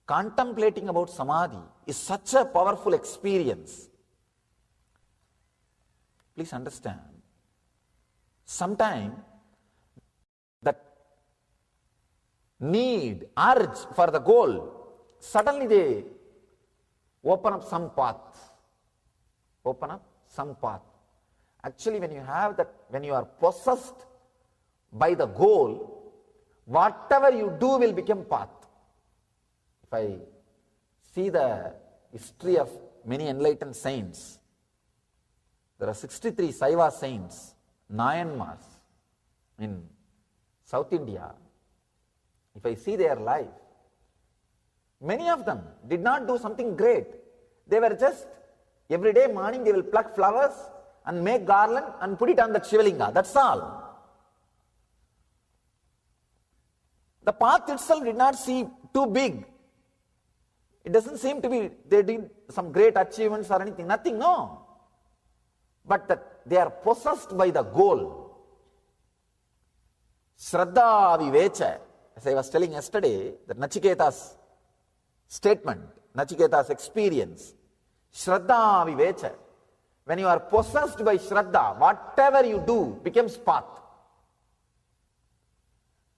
contemplating about Samadhi is such a powerful experience. Please understand. Sometimes that need, urge for the goal, suddenly they open up some path. Actually, when you have that, when you are possessed by the goal, whatever you do will become path. If I see the history of many enlightened saints, there are 63 Saiva saints, Nayanmars in South India. If I see their life, many of them did not do something great. They were just, every day morning they will pluck flowers and make garland and put it on the Shivalinga. That's all. The path itself did not seem too big. It doesn't seem to be, they did some great achievements or anything. Nothing, no. But that they are possessed by the goal. Shraddha Vivecha. As I was telling yesterday, that Nachiketa's statement, Nachiketa's experience, Shraddha Vivecha. When you are possessed by Shraddha, whatever you do becomes path.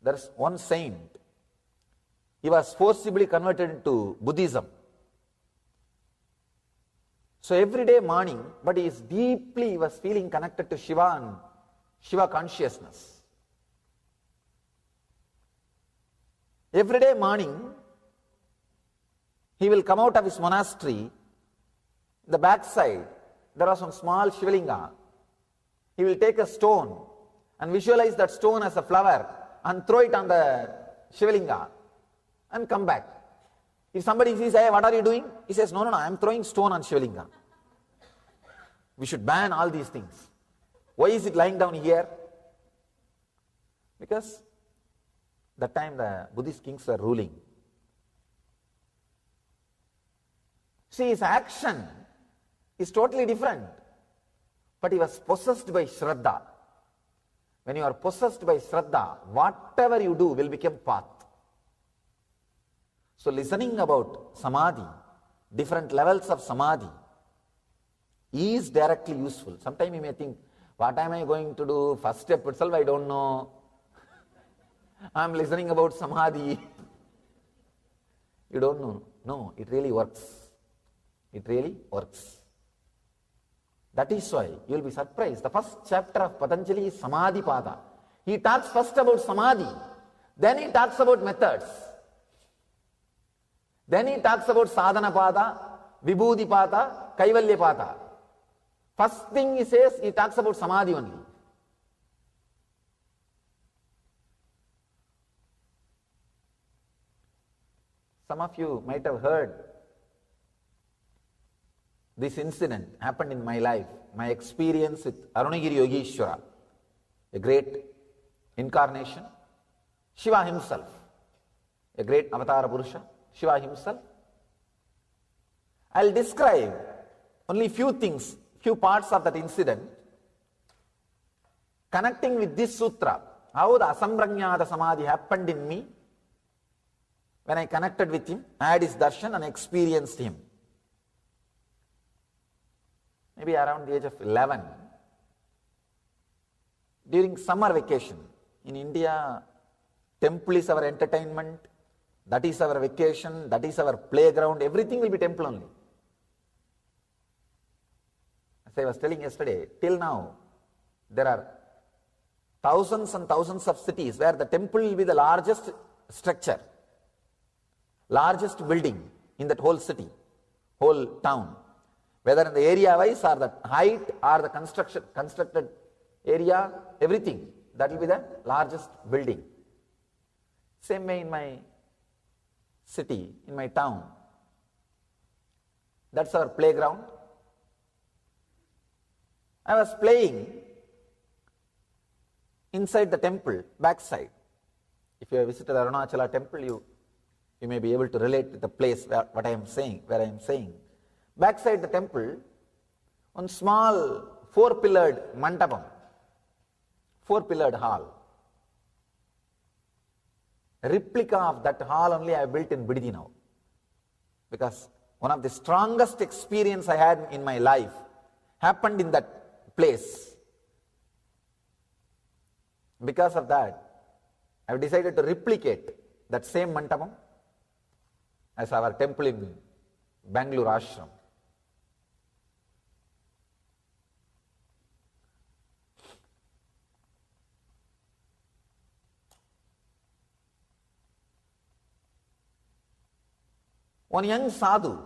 There's one saint. He was forcibly converted into Buddhism. So every day morning, but he was feeling connected to Shiva and Shiva consciousness. Every day morning, he will come out of his monastery. The backside, there was one small Shivalinga. He will take a stone and visualize that stone as a flower and throw it on the Shivalinga and come back. If somebody says, hey, what are you doing? He says, no, I am throwing stone on Shivalinga. We should ban all these things. Why is it lying down here? Because that time the Buddhist kings were ruling. See, his action is totally different. But he was possessed by Shraddha. When you are possessed by Shraddha, whatever you do will become path. So listening about Samadhi, different levels of Samadhi, is directly useful. Sometimes you may think, what am I going to do? First step itself I don't know. I am listening about Samadhi. You don't know. No, it really works. It really works. That is why you will be surprised. The first chapter of Patanjali is Samadhi Pada. He talks first about Samadhi. Then he talks about methods. Then he talks about Sadhana Pada, Vibhuti Pada, Kaivalya Pada. First thing he says, he talks about Samadhi only. Some of you might have heard this incident happened in my life, my experience with Arunagiri Yogeshwara, a great incarnation, Shiva himself, a great Avatara Purusha, Shiva himself. I'll describe only few things, few parts of that incident, connecting with this sutra, how the Asamprajnata Samadhi happened in me when I connected with him, I had his darshan and experienced him. Maybe around the age of 11, during summer vacation. In India, temple is our entertainment, that is our vacation, that is our playground, everything will be temple only. As I was telling yesterday, till now, there are thousands and thousands of cities where the temple will be the largest structure, largest building in that whole city, whole town. Whether in the area wise or the height or the constructed area, everything, that will be the largest building. Same way in my city, in my town. That's our playground. I was playing inside the temple, backside. If you have visited Arunachala temple, you may be able to relate with the place where I am saying. Backside the temple, one small 4-pillared mandapam, 4-pillared hall. A replica of that hall only I built in Bididi now. Because one of the strongest experience I had in my life happened in that place. Because of that, I have decided to replicate that same mandapam as our temple in Bangalore ashram. One young sadhu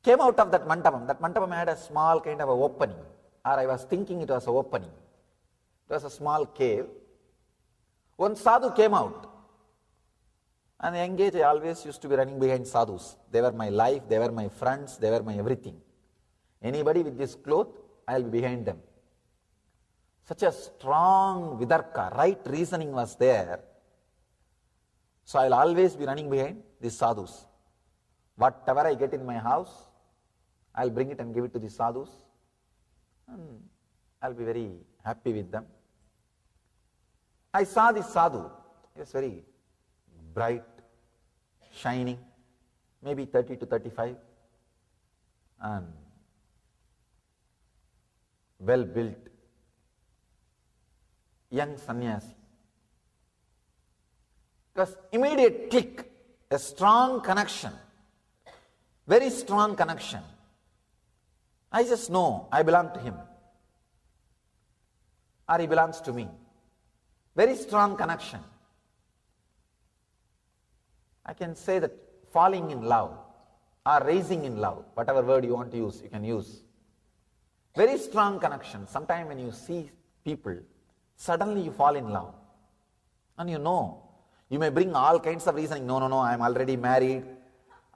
came out of that mandapam. That mandapam had a small kind of a opening, or I was thinking it was an opening. It was a small cave. One sadhu came out. And the young age, I always used to be running behind sadhus. They were my life, they were my friends, they were my everything. Anybody with this cloth, I'll be behind them. Such a strong vidarka, right reasoning was there. So I'll always be running behind these sadhus. Whatever I get in my house, I'll bring it and give it to the sadhus. And I'll be very happy with them. I saw this sadhu. He was very bright, shining, maybe 30 to 35, and well built. young sannyasi. Because immediate click, a strong connection, very strong connection. I just know I belong to him, or he belongs to me. Very strong connection. I can say that falling in love or raising in love, whatever word you want to use, you can use. Very strong connection. Sometimes when you see people, suddenly you fall in love. And you know, you may bring all kinds of reasoning. No, I am already married.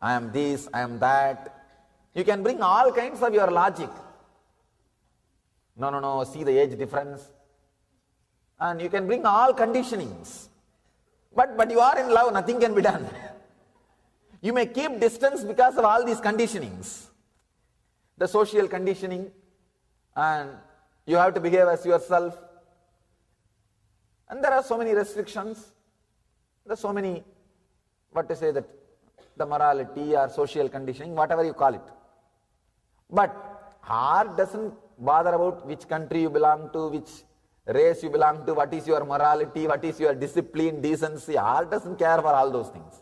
I am this, I am that. You can bring all kinds of your logic. No, see the age difference. And you can bring all conditionings. But you are in love, nothing can be done. You may keep distance because of all these conditionings. The social conditioning, and you have to behave as yourself. And there are so many restrictions. There are so many, the morality or social conditioning, whatever you call it. But heart doesn't bother about which country you belong to, which race you belong to, what is your morality, what is your discipline, decency. Heart doesn't care for all those things.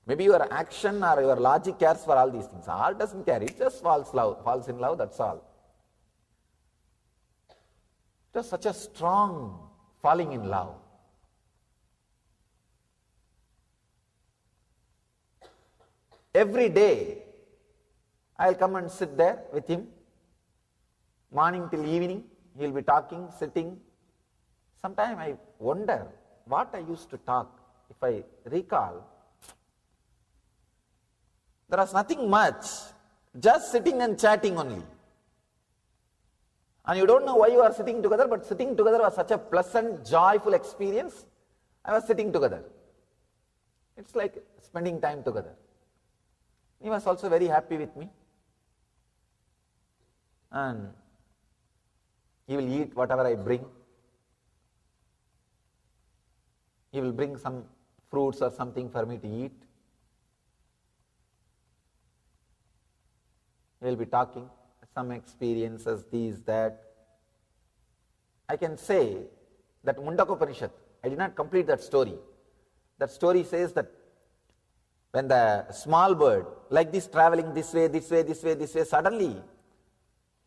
Maybe your action or your logic cares for all these things. Heart doesn't care. It just falls in love, that's all. It was such a strong falling in love. Every day, I'll come and sit there with him. Morning till evening, he'll be talking, sitting. Sometimes I wonder what I used to talk. If I recall, there was nothing much, just sitting and chatting only. And you don't know why you are sitting together, but sitting together was such a pleasant, joyful experience. I was sitting together. It's like spending time together. He was also very happy with me. And he will eat whatever I bring. He will bring some fruits or something for me to eat. He will be talking, some experiences, these, that. I can say that Mundaka Upanishad, I did not complete that story. That story says that when the small bird, like this, traveling this way, suddenly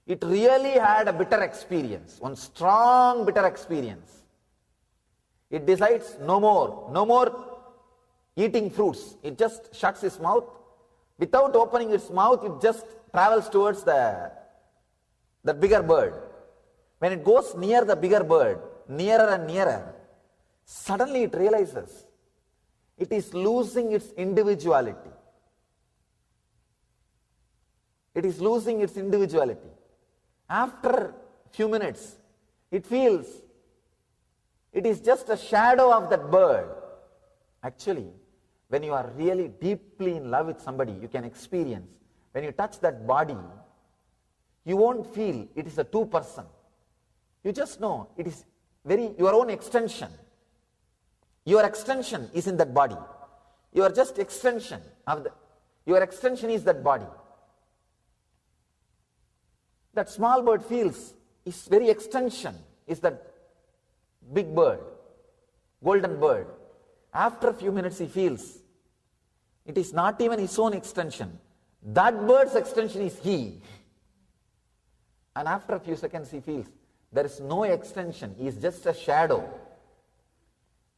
it really had a bitter experience, one strong bitter experience. It decides no more eating fruits. It just shuts its mouth. Without opening its mouth, it just travels towards the bigger bird. When it goes near the bigger bird, nearer and nearer, suddenly it realizes it is losing its individuality. It is losing its individuality. After a few minutes, it feels it is just a shadow of that bird. Actually, when you are really deeply in love with somebody, you can experience, when you touch that body, you won't feel it is a two-person. You just know it is your own extension. Your extension is in that body. You are just extension of your extension is that body. That small bird feels its very extension is that big bird, golden bird. After a few minutes he feels it is not even his own extension. That bird's extension is he. And after a few seconds he feels there is no extension, he is just a shadow.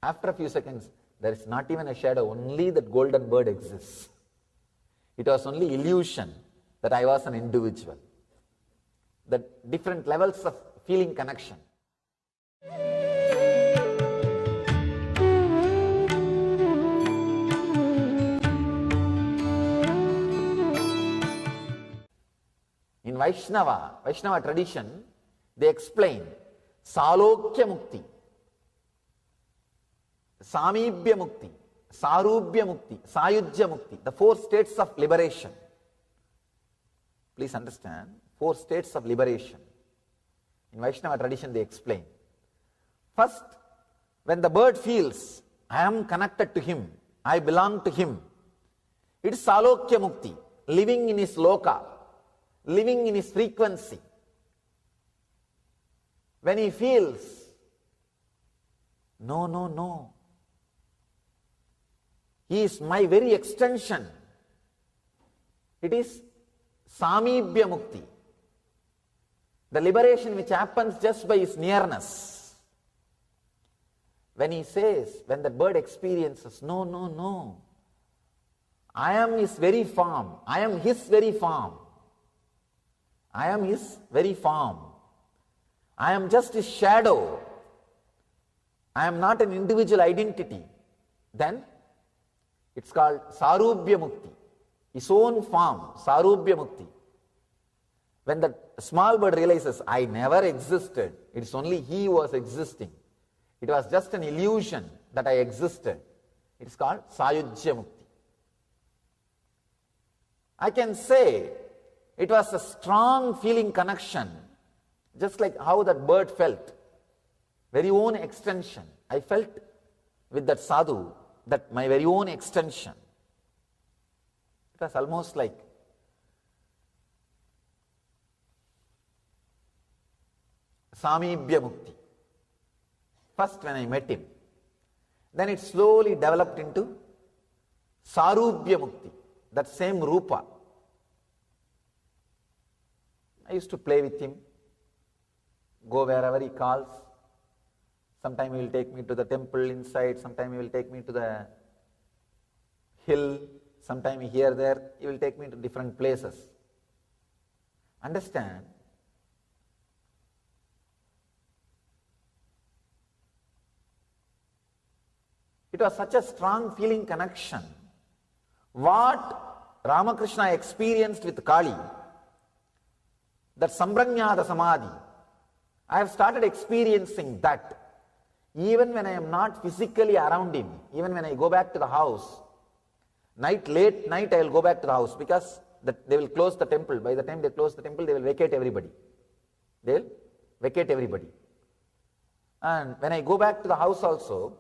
After a few seconds, there is not even a shadow, only that golden bird exists. It was only illusion that I was an individual. The different levels of feeling connection. In Vaishnava tradition, they explain Salokya Mukti, Samibhya Mukti, Sarubhya Mukti, Sayujya Mukti, the 4 states of liberation. Please understand, 4 states of liberation. In Vaishnava tradition they explain. First, when the bird feels, I am connected to him, I belong to him, it is Salokya Mukti, living in his loka, living in his frequency. When he feels No, no, no. He is my very extension. It is Samibhya Mukti. The liberation which happens just by his nearness. When he says, when the bird experiences, no, no, no. I am his very form. I am his very form. I am his very form. I am just his shadow. I am not an individual identity. Then it's called Sarubhya Mukti. His own form, Sarubhya Mukti. When the small bird realizes, I never existed, it's only he who was existing. It was just an illusion that I existed. It's called Sayujya Mukti. I can say it was a strong feeling connection, just like how that bird felt. Very own extension. I felt with that sadhu, that my very own extension. It was almost like Samibhya Mukti. First when I met him. Then it slowly developed into Sarubhya Mukti. That same Rupa. I used to play with him, go wherever he calls. Sometime he will take me to the temple inside, sometime he will take me to the hill, sometime here, there, he will take me to different places. Understand? It was such a strong feeling connection. What Ramakrishna experienced with Kali, that Asamprajnata Samadhi, I have started experiencing that. Even when I am not physically around him, even when I go back to the house, late night I will go back to the house because they will close the temple. By the time they close the temple, they will vacate everybody. They will vacate everybody. And when I go back to the house also,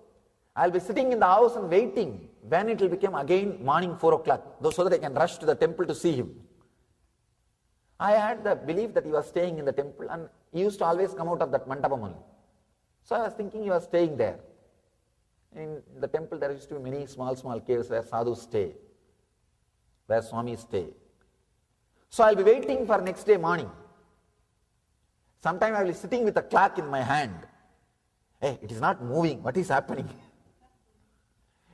I will be sitting in the house and waiting when it will become again morning 4 o'clock, so that I can rush to the temple to see him. I had the belief that he was staying in the temple, and he used to always come out of that mandapam only. So I was thinking he was staying there. In the temple there used to be many small caves where sadhus stay, where swamis stay. So I will be waiting for next day morning. Sometime I will be sitting with a clock in my hand. Hey, it is not moving. What is happening?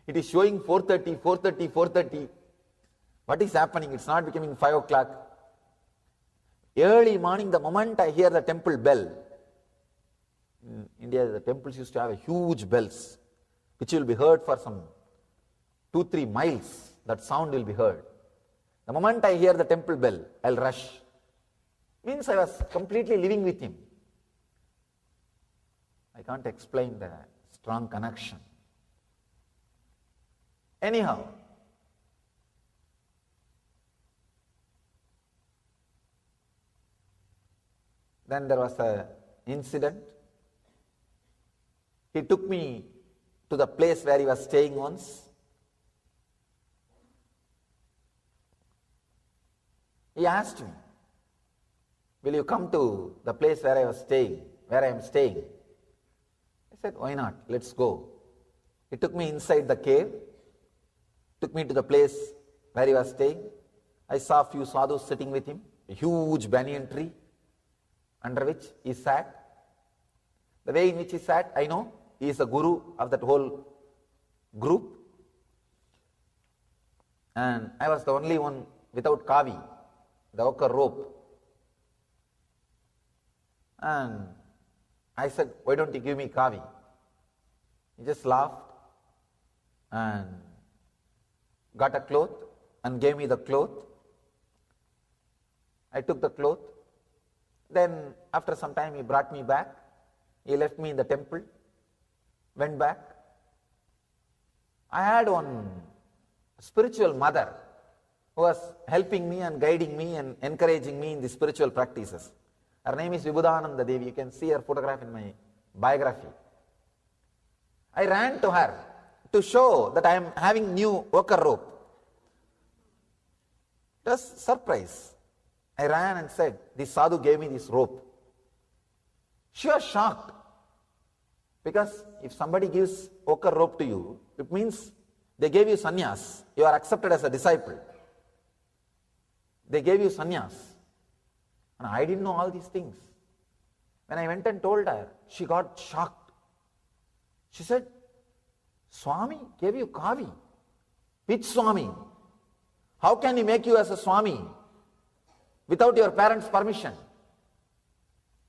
It is showing 4:30. What is happening? It's not becoming 5 o'clock. Early morning, the moment I hear the temple bell, in India the temples used to have huge bells, which will be heard for some 2-3 miles. That sound will be heard. The moment I hear the temple bell, I'll rush. Means I was completely living with him. I can't explain the strong connection. Anyhow, then there was an incident. He took me to the place where he was staying once. He asked me, will you come to the place where I am staying? I said, why not? Let's go. He took me inside the cave, took me to the place where he was staying. I saw a few sadhus sitting with him, a huge banyan tree under which he sat. The way in which he sat, I know he is the guru of that whole group. And I was the only one without kavi, the ochre rope. And I said, why don't you give me kavi? He just laughed and got a cloth and gave me the cloth. I took the cloth. Then after some time he brought me back. He left me in the temple, went back. I had one spiritual mother who was helping me and guiding me and encouraging me in the spiritual practices. Her name is Vibhudananda Devi. You can see her photograph in my biography. I ran to her to show that I am having new ochre rope. It was a surprise. I ran and said, this sadhu gave me this rope. She was shocked. Because if somebody gives ochre rope to you, it means they gave you sannyas. You are accepted as a disciple. They gave you sannyas. And I didn't know all these things. When I went and told her, she got shocked. She said, Swami gave you kavi. Which Swami? How can he make you as a Swami without your parents' permission?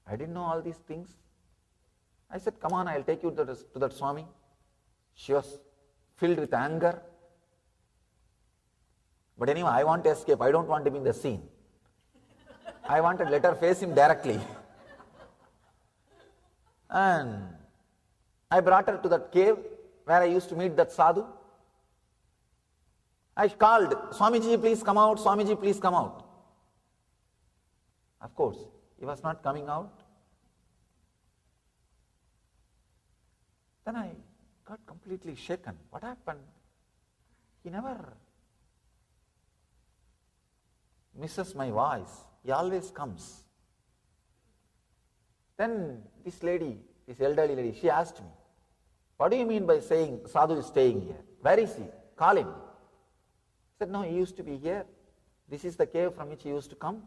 I didn't know all these things. I said, come on, I'll take you to that Swami. She was filled with anger. But anyway, I want to escape. I don't want to be in the scene. I wanted to let her face him directly. And I brought her to that cave where I used to meet that sadhu. I called, Swamiji, please come out. Swamiji, please come out. Of course, he was not coming out. Then I got completely shaken. What happened? He never misses my voice. He always comes. Then this lady, this elderly lady, she asked me, what do you mean by saying sadhu is staying here? Where is he? Call him. I said, no, he used to be here. This is the cave from which he used to come.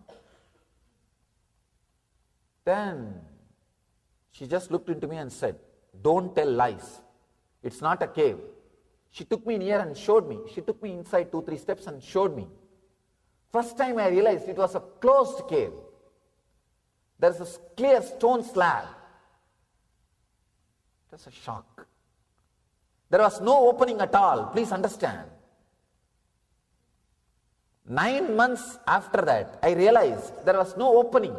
Then she just looked into me and said, don't tell lies. It's not a cave. She took me near and showed me. She took me inside 2-3 steps and showed me. First time I realized it was a closed cave. There's a clear stone slab. It was a shock. There was no opening at all. Please understand. 9 months after that, I realized there was no opening.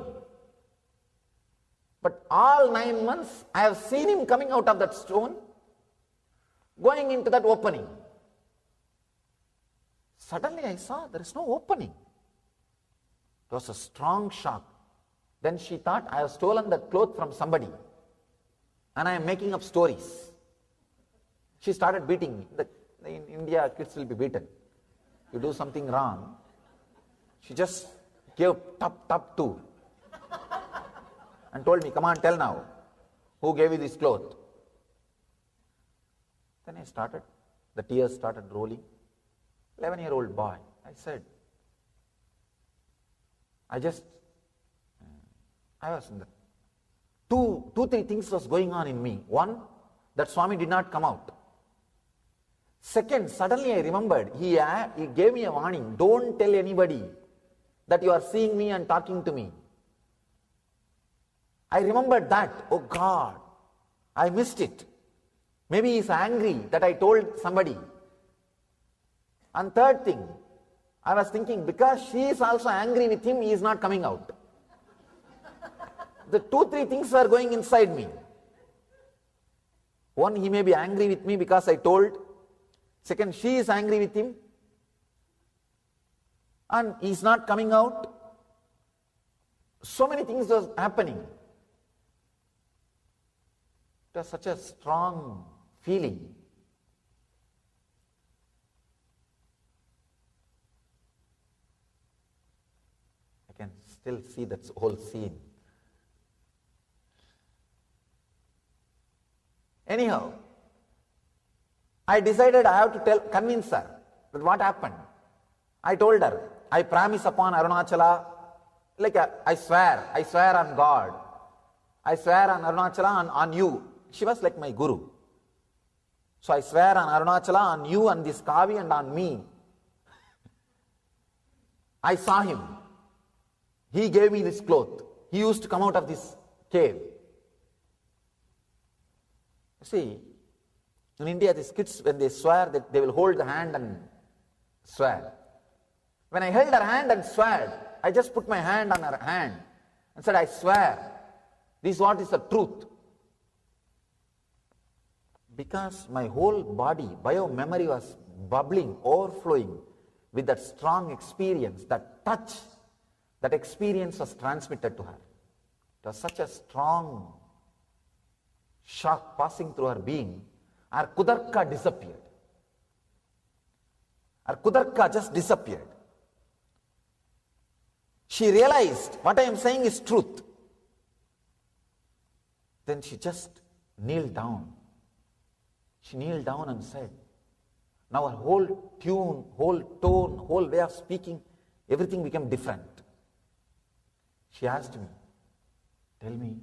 But all 9 months, I have seen him coming out of that stone, going into that opening. Suddenly I saw there is no opening. It was a strong shock. Then she thought I have stolen that cloth from somebody and I am making up stories. She started beating me. In India, kids will be beaten. You do something wrong, she just gave top 2 and told me, come on, tell now, who gave you this cloth? Then I started, the tears started rolling. 11-year-old boy. I said, I was in the two, 3 things was going on in me. One, that Swami did not come out. Second, suddenly I remembered, he gave me a warning, don't tell anybody that you are seeing me and talking to me. I remembered that, oh God, I missed it. Maybe he's angry that I told somebody. And third thing, I was thinking, because she is also angry with him, he is not coming out. The 2-3 things were going inside me. One, he may be angry with me because I told. Second, she is angry with him and he is not coming out. So many things was happening. It was such a strong feeling. I can still see that whole scene. Anyhow, I decided I have to convince her that what happened. I told her, I promise upon Arunachala, I swear on God, I swear on Arunachala and on you. She was like my guru. So I swear on Arunachala, on you, on this Kavi and on me. I saw him. He gave me this cloth. He used to come out of this cave. You see, in India, these kids, when they swear, they will hold the hand and swear. When I held her hand and swore, I just put my hand on her hand and said, I swear, this is what is the truth. Because my whole body, bio-memory was bubbling, overflowing with that strong experience, that touch, that experience was transmitted to her. It was such a strong shock passing through her being. Her kudarka disappeared. Her kudarka just disappeared. She realized what I am saying is truth. Then she just kneel down. She kneeled down and said, now her whole tune, whole tone, whole way of speaking, everything became different. She asked me, tell me,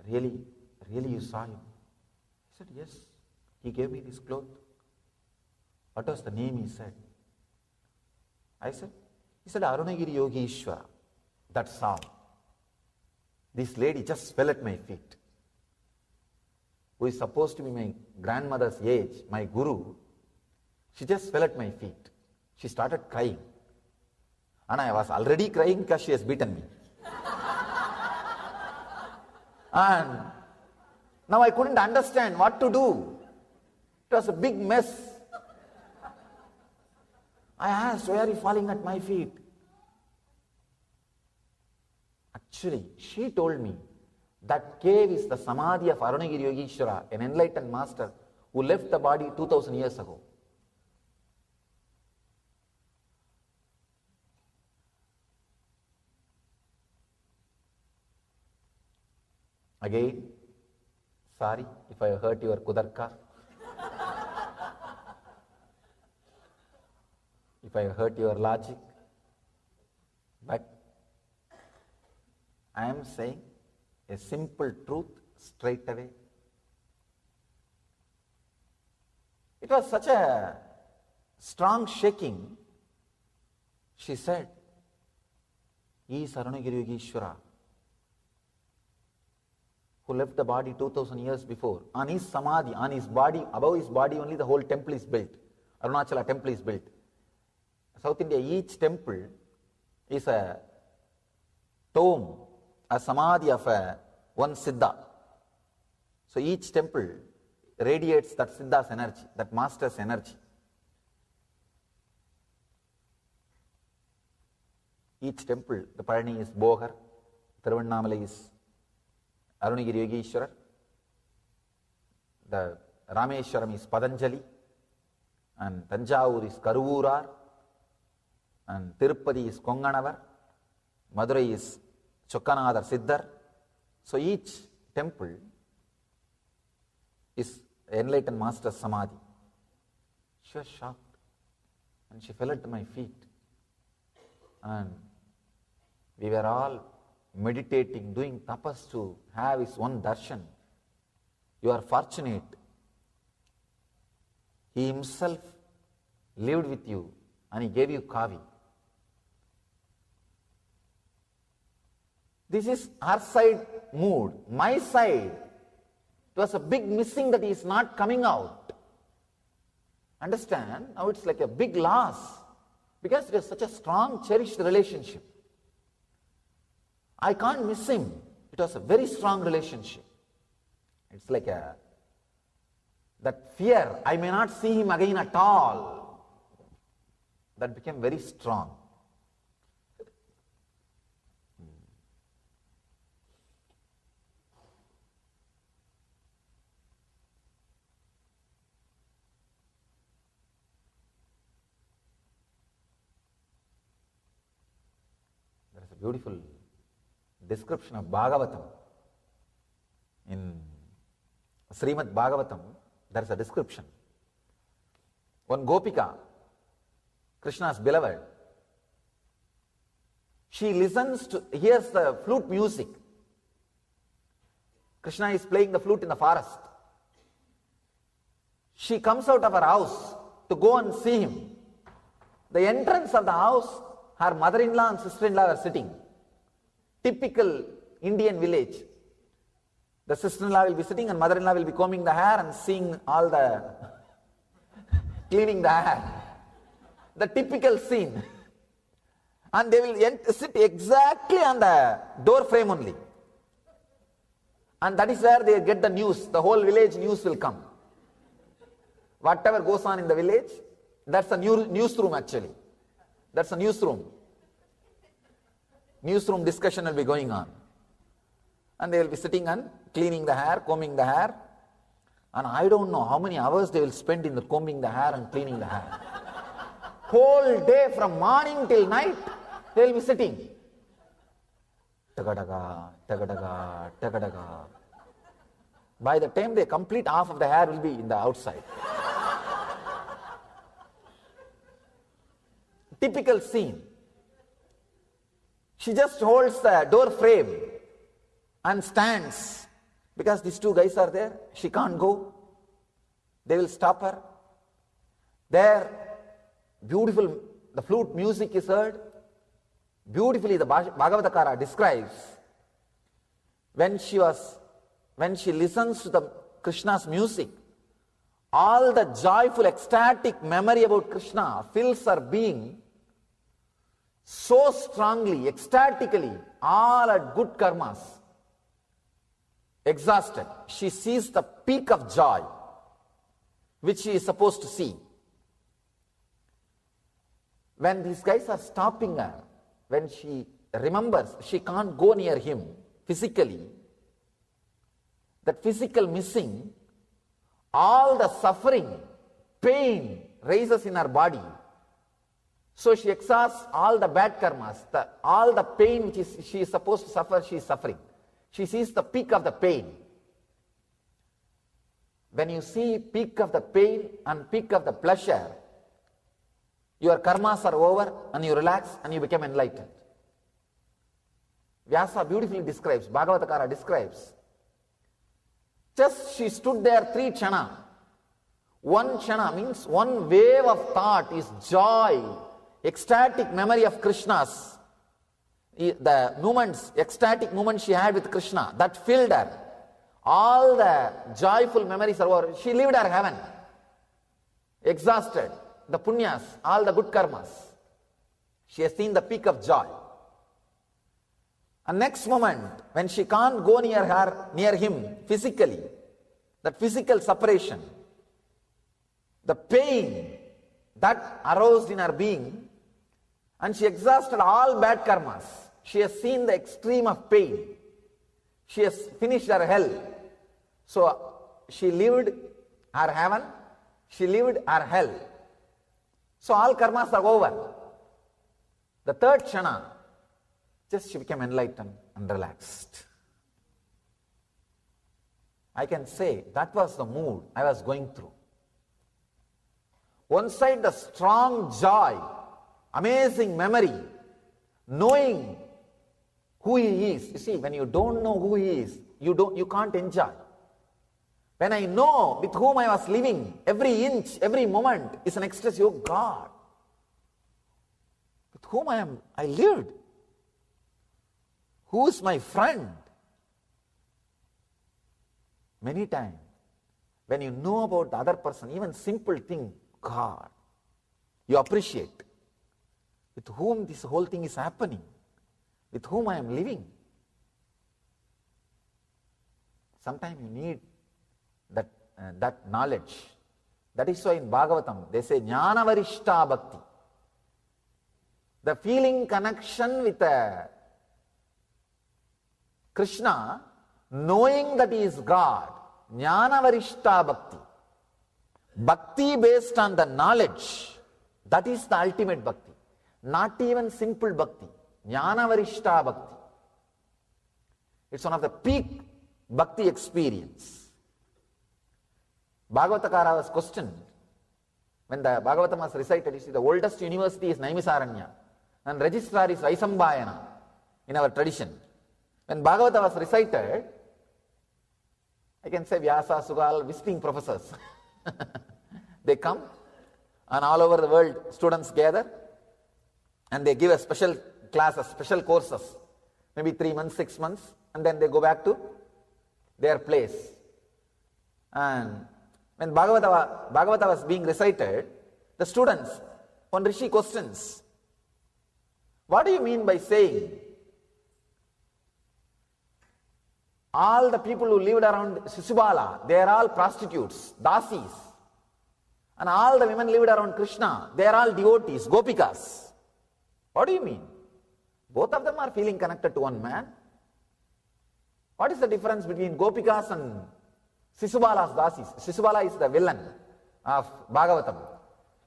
really you saw him? I said, yes, he gave me this cloth. What was the name he said? He said, Arunagiri Yogi Ishvara. That's all. This lady just fell at my feet. Who is supposed to be my grandmother's age, my guru, she just fell at my feet. She started crying. And I was already crying because she has beaten me. And now I couldn't understand what to do. It was a big mess. I asked, why are you falling at my feet? Actually, she told me that cave is the Samadhi of Arunagiri Yogeshwara, an enlightened master who left the body 2000 years ago. Again, sorry if I hurt your kudarka, if I hurt your logic, but I am saying a simple truth straight away. It was such a strong shaking. She said, he is Arunagiri Yogeshwara, who left the body 2000 years before. On his samadhi, on his body, above his body only the whole temple is built. Arunachala temple is built. South India, each temple is a tomb, a samadhi of one siddha. So each temple radiates that siddha's energy, that master's energy. Each temple, the Parani is Bogar, Thiruvannamalai is Arunagiri Yogeshwara, the Rameshwaram is Patanjali, and Tanjavur is Karuvurar, and Tirupati is Konganavar, Madurai is Chokkanadar Siddhar. So each temple is enlightened master Samadhi. She was shocked and she fell at my feet. And we were all meditating, doing tapas to have his one darshan. You are fortunate. He himself lived with you and he gave you kavi. This is our side mood. My side, it was a big missing that he is not coming out. Understand? Now it's like a big loss because it is such a strong, cherished relationship. I can't miss him. It was a very strong relationship. It's like that fear, I may not see him again at all. That became very strong. There is a beautiful description of Bhagavatam. In Srimad Bhagavatam, there is a description. One Gopika, Krishna's beloved, she hears the flute music. Krishna is playing the flute in the forest. She comes out of her house to go and see him. The entrance of the house, her mother-in-law and sister-in-law are sitting. Typical Indian village. The sister-in-law will be sitting and mother-in-law will be combing the hair and seeing all the cleaning the hair. The typical scene. And they will sit exactly on the door frame only. And that is where they get the news. The whole village news will come. Whatever goes on in the village, that's a newsroom actually. That's a newsroom. Newsroom discussion will be going on. And they will be sitting and cleaning the hair, combing the hair. And I don't know how many hours they will spend in the combing the hair and cleaning the hair. Whole day from morning till night, they will be sitting. Tagadaga, tagadaga, tagadaga. By the time they complete, half of the hair will be in the outside. Typical scene. She just holds the door frame and stands. Because these two guys are there, she can't go. They will stop her. There, beautiful, the flute music is heard. Beautifully the Bhagavatakara describes when she listens to the Krishna's music, all the joyful, ecstatic memory about Krishna fills her being so strongly, ecstatically, all her good karmas. Exhausted, she sees the peak of joy, which she is supposed to see. When these guys are stopping her, when she remembers she can't go near him physically, that physical missing, all the suffering, pain rises in her body. So she exhausts all the bad karmas, all the pain which she is supposed to suffer, she is suffering. She sees the peak of the pain. When you see peak of the pain and peak of the pleasure, your karmas are over and you relax and you become enlightened. Vyasa beautifully describes, Bhagavatakara describes. Just she stood there 3 chana. 1 chana means one wave of thought is joy, ecstatic memory of Krishna's. The moments, ecstatic moments she had with Krishna, that filled her. All the joyful memories are over. She lived her heaven. Exhausted. The punyas, all the good karmas. She has seen the peak of joy. And next moment, when she can't go near him physically, that physical separation, the pain that arose in her being, and she exhausted all bad karmas. She has seen the extreme of pain. She has finished her hell. So she lived her heaven, she lived her hell. So all karmas are over. The 3rd chana, just she became enlightened and relaxed. I can say that was the mood I was going through. One side the strong joy, amazing memory, knowing who he is. You see, when you don't know who he is, you can't enjoy. When I know with whom I was living, every inch, every moment is an ecstasy. Oh God, with whom I lived. Who is my friend? Many times, when you know about the other person, even simple thing, God, you appreciate with whom this whole thing is happening, with whom I am living. Sometimes you need that knowledge. That is why in Bhagavatam they say Jnana Varishta Bhakti. The feeling connection with Krishna, knowing that he is God. Jnana Varishta Bhakti. Bhakti based on the knowledge, that is the ultimate bhakti. Not even simple bhakti. Jnana Varishta Bhakti. It's one of the peak bhakti experience. Bhagavatakara was questioned. When the Bhagavatam was recited, you see the oldest university is Naimisaranya and registrar is Vaisambayana in our tradition. When Bhagavata was recited, I can say Vyasa, Sugal, visiting professors. They come and all over the world students gather and they give a special classes, special courses, maybe 3 months, 6 months, and then they go back to their place. And when Bhagavata was being recited, the students, one Rishi questions, what do you mean by saying all the people who lived around Sisubala, they are all prostitutes, dasis, and all the women lived around Krishna, they are all devotees, gopikas. What do you mean? Both of them are feeling connected to one man. What is the difference between gopikas and Sisubala's dasis? Sisubala is the villain of Bhagavatam.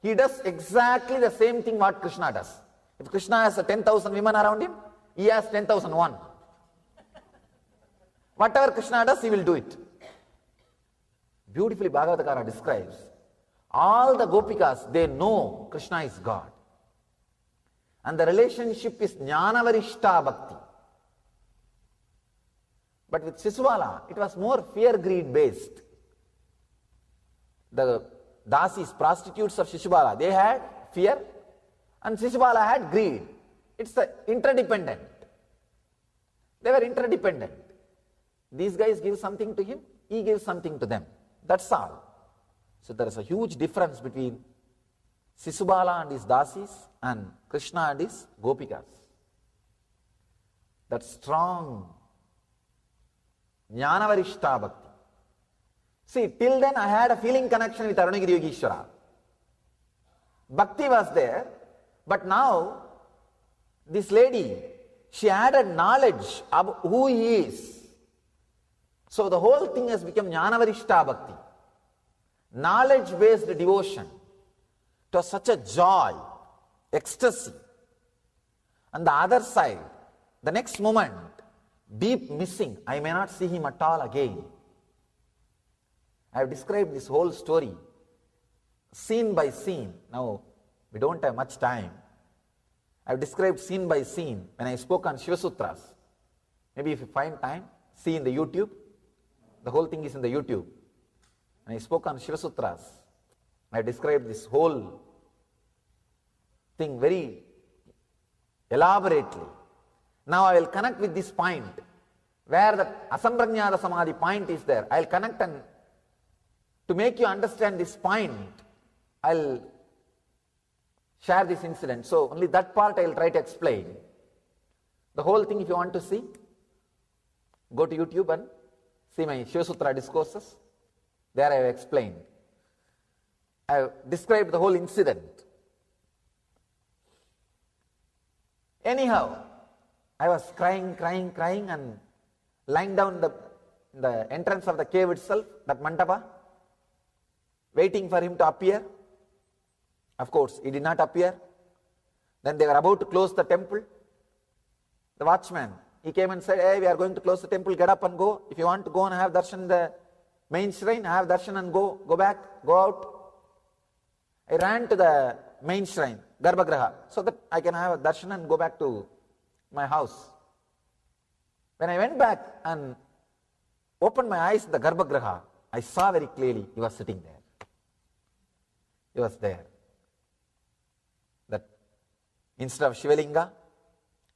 He does exactly the same thing what Krishna does. If Krishna has 10,000 women around him, he has 10,001. Whatever Krishna does, he will do it. Beautifully Bhagavatakara describes, all the gopikas, they know Krishna is God. And the relationship is Jnanavarishta Bhakti. But with Sisubala, it was more fear-greed based. The dasis, prostitutes of Shishubala, they had fear, and Shishubala had greed. It's interdependent. They were interdependent. These guys give something to him, he gives something to them. That's all. So there is a huge difference between Sisubala and his dasis and Krishna and his gopikas. That strong Jnanavarishta Bhakti. See, till then I had a feeling connection with Arunagiri Yogeshwara. Bhakti was there, but now this lady, she added knowledge of who he is. So the whole thing has become Jnanavarishta Bhakti. Knowledge-based devotion. It was such a joy, ecstasy. On the other side, the next moment, deep missing. I may not see him at all again. I have described this whole story, scene by scene. Now, we don't have much time. I have described scene by scene when I spoke on Shiva Sutras. Maybe if you find time, see in the YouTube. The whole thing is in the YouTube. When I spoke on Shiva Sutras, I described this whole thing very elaborately. Now I will connect with this point, where the Asamprajnata Samadhi point is there. I will connect, and to make you understand this point, I will share this incident. So only that part I will try to explain. The whole thing, if you want to see, go to YouTube and see my Shiva Sutra discourses. There I have explained. I have described the whole incident. Anyhow, I was crying and lying down the entrance of the cave itself, that mandapa, waiting for him to appear. Of course, he did not appear. Then they were about to close the temple. The watchman, he came and said, hey, we are going to close the temple, get up and go. If you want to go and have darshan in the main shrine, have darshan and go back, go out. I ran to the main shrine, Garbhagraha, so that I can have a darshan and go back to my house. When I went back and opened my eyes in the Garbhagraha, I saw very clearly he was sitting there. He was there. That instead of Shivalinga,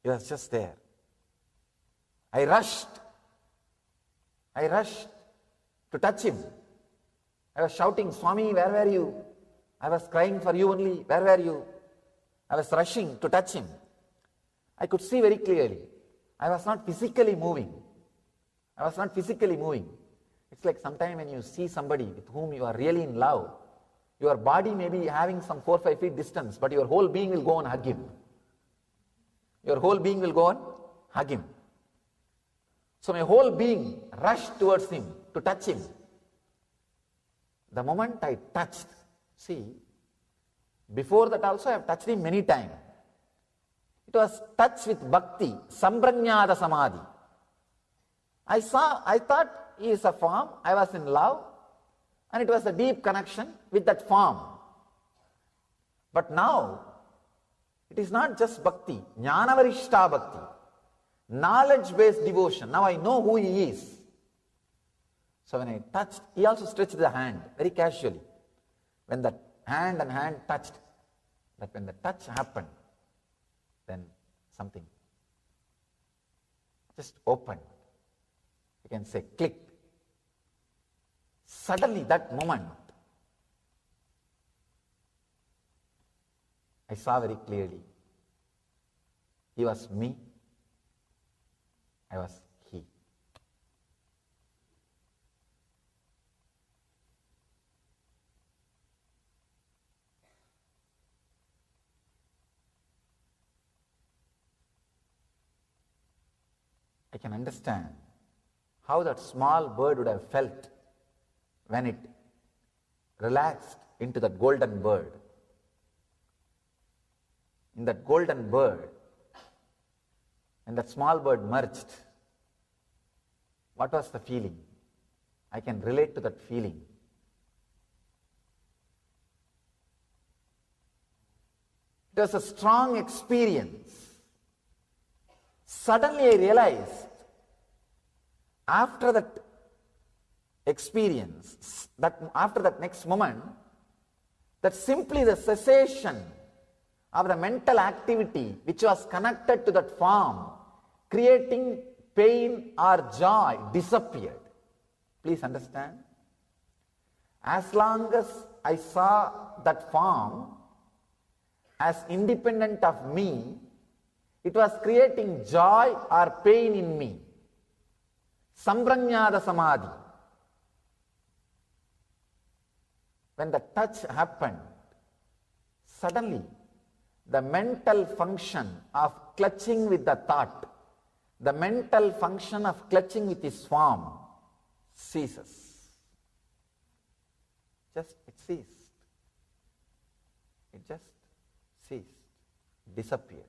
he was just there. I rushed to touch him. I was shouting, Swami, where were you? I was crying for you only. Where were you? I was rushing to touch him. I could see very clearly. I was not physically moving. It's like sometime when you see somebody with whom you are really in love, your body may be having some 4-5 feet distance, but your whole being will go and hug him. So my whole being rushed towards him to touch him. The moment I touched, see, before that also I have touched him many times. It was touch with bhakti, Asamprajnata Samadhi. I thought he is a form, I was in love, and it was a deep connection with that form. But now, it is not just bhakti, Jnanavarishta Bhakti, knowledge-based devotion. Now I know who he is. So when I touched, he also stretched the hand very casually. When that hand and hand touched, that when the touch happened, then something just opened. You can say clicked. Suddenly that moment, I saw very clearly. He was me, I was he. I can understand how that small bird would have felt when it relaxed into that golden bird. In that golden bird, and that small bird merged, what was the feeling? I can relate to that feeling. It was a strong experience. Suddenly I realized, after that experience, that after that next moment, that simply the cessation of the mental activity which was connected to that form, creating pain or joy, disappeared. Please understand. As long as I saw that form as independent of me, it was creating joy or pain in me. Asamprajnata Samadhi. When the touch happened, suddenly the mental function of clutching with the thought, the mental function of clutching with his form ceases. It ceased. It just ceased, disappeared.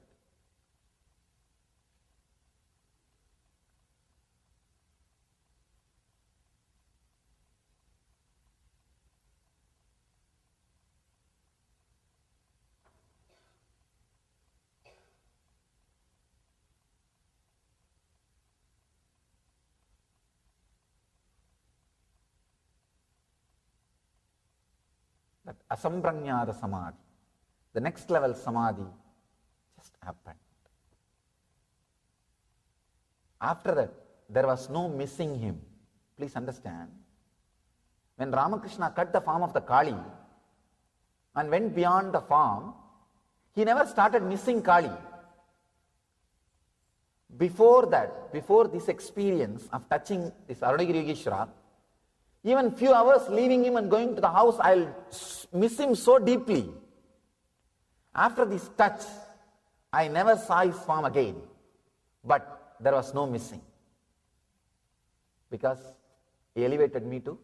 That Asamprajnata Samadhi, the next level Samadhi, just happened. After that, there was no missing him. Please understand. When Ramakrishna cut the form of the Kali and went beyond the form, he never started missing Kali. Before that, before this experience of touching this Arunagiri Yogeshwara, even few hours leaving him and going to the house, I'll miss him so deeply. After this touch, I never saw his form again. But there was no missing. Because he elevated me to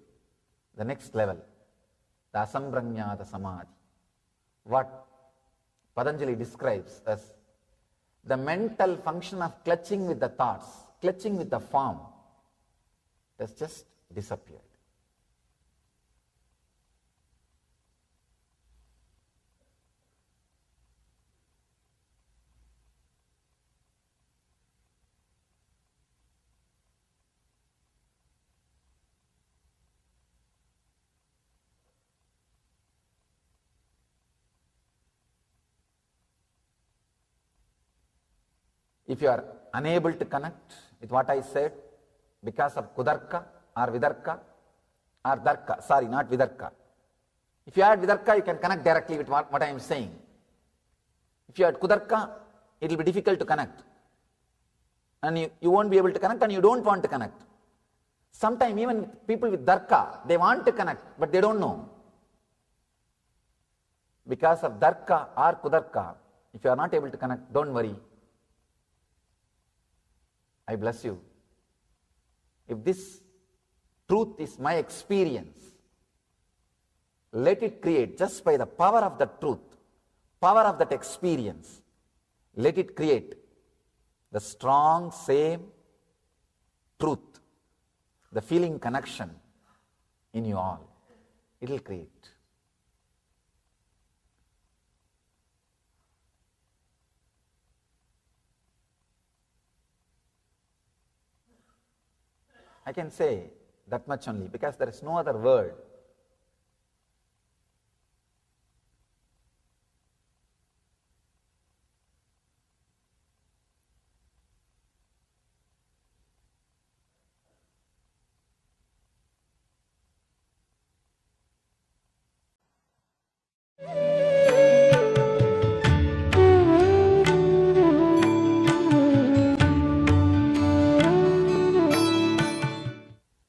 the next level, the Asamprajnata Samadhi. What Patanjali describes as the mental function of clutching with the thoughts, clutching with the form, has just disappeared. If you are unable to connect with what I said because of Kudarka or Vidarka or Darka, sorry, not Vidarka. If you had Vidarka, you can connect directly with what I am saying. If you had Kudarka, it will be difficult to connect. And you won't be able to connect and you don't want to connect. Sometimes even people with Darka, they want to connect, but they don't know. Because of Darka or Kudarka, if you are not able to connect, don't worry. I bless you. If this truth is my experience, let it create, just by the power of the truth, power of that experience, let it create the strong, same truth, the feeling connection in you all. It will create. I can say that much only because there is no other word.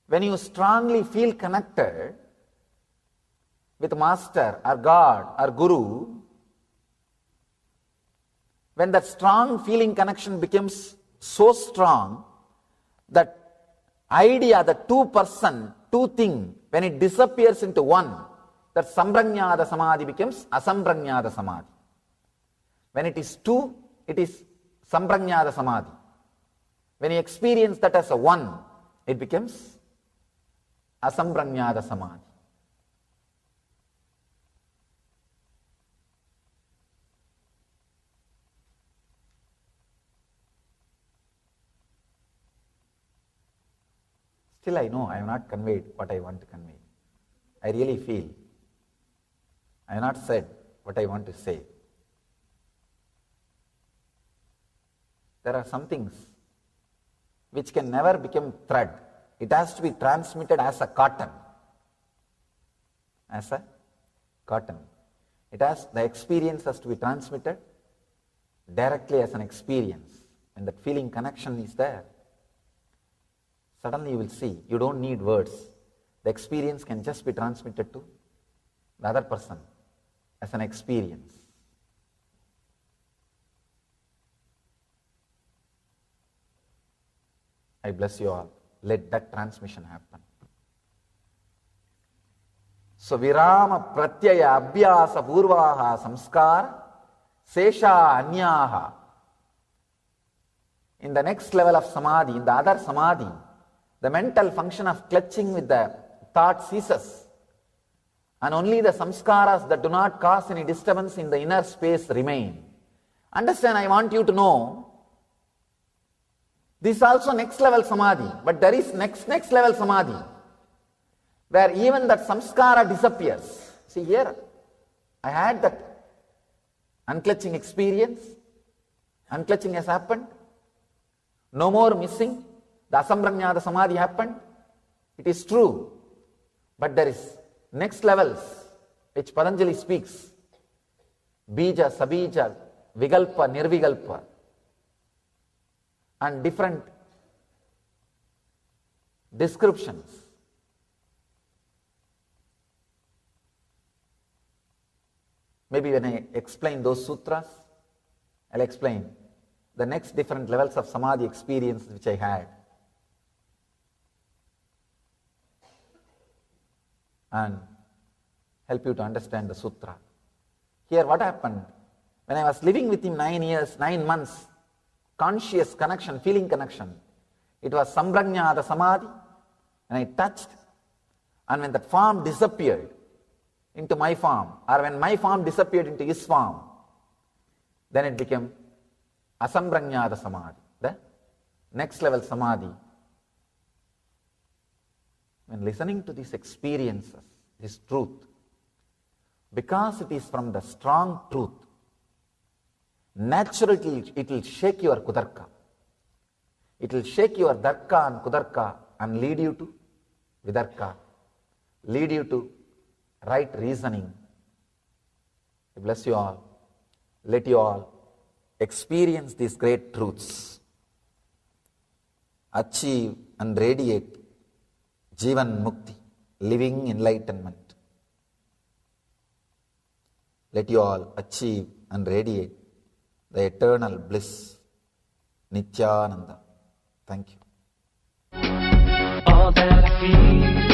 When you strongly feel connected with Master or God or Guru, when that strong feeling connection becomes so strong, that idea, the two person, two thing, when it disappears into one, that Asamprajnata Samadhi becomes Asamprajnata Samadhi. When it is two, it is Asamprajnata Samadhi. When you experience that as a one, it becomes Asamprajnata Samadhi. Still I know I have not conveyed what I want to convey. I really feel I have not said what I want to say. There are some things which can never become thread. It has to be transmitted as a cotton. As a cotton. The experience has to be transmitted directly as an experience. When that feeling connection is there, suddenly you will see, you don't need words. The experience can just be transmitted to the other person as an experience. I bless you all. Let that transmission happen. So virama pratyaya abhyasa purvaha samskara sesha anyaha. In the next level of samadhi, in the other samadhi, the mental function of clutching with the thought ceases, and only the samskaras that do not cause any disturbance in the inner space remain. Understand, I want you to know, this is also next level samadhi, but there is next level samadhi, where even that samskara disappears. See here, I had that unclutching experience, unclutching has happened, no more missing, the Asamprajnata Samadhi happened, it is true, but there is next levels which Patanjali speaks, bija, sabija, vigalpa, nirvigalpa, and different descriptions. Maybe when I explain those sutras, I'll explain the next different levels of samadhi experience which I had. And help you to understand the sutra. Here what happened, when I was living with him 9 months, conscious connection, feeling connection, it was Asamprajnata Samadhi, and I touched, and when that form disappeared into my form, or when my form disappeared into his form, then it became Asamprajnata Samadhi, the next level Samadhi. When listening to these experiences, this truth, because it is from the strong truth, naturally it will shake your kudarka. It will shake your darka and kudarka and lead you to vidarka, lead you to right reasoning. I bless you all. Let you all experience these great truths, achieve and radiate Jivan Mukti, living enlightenment. Let you all achieve and radiate the eternal bliss, Nithyananda. Thank you. All that I feel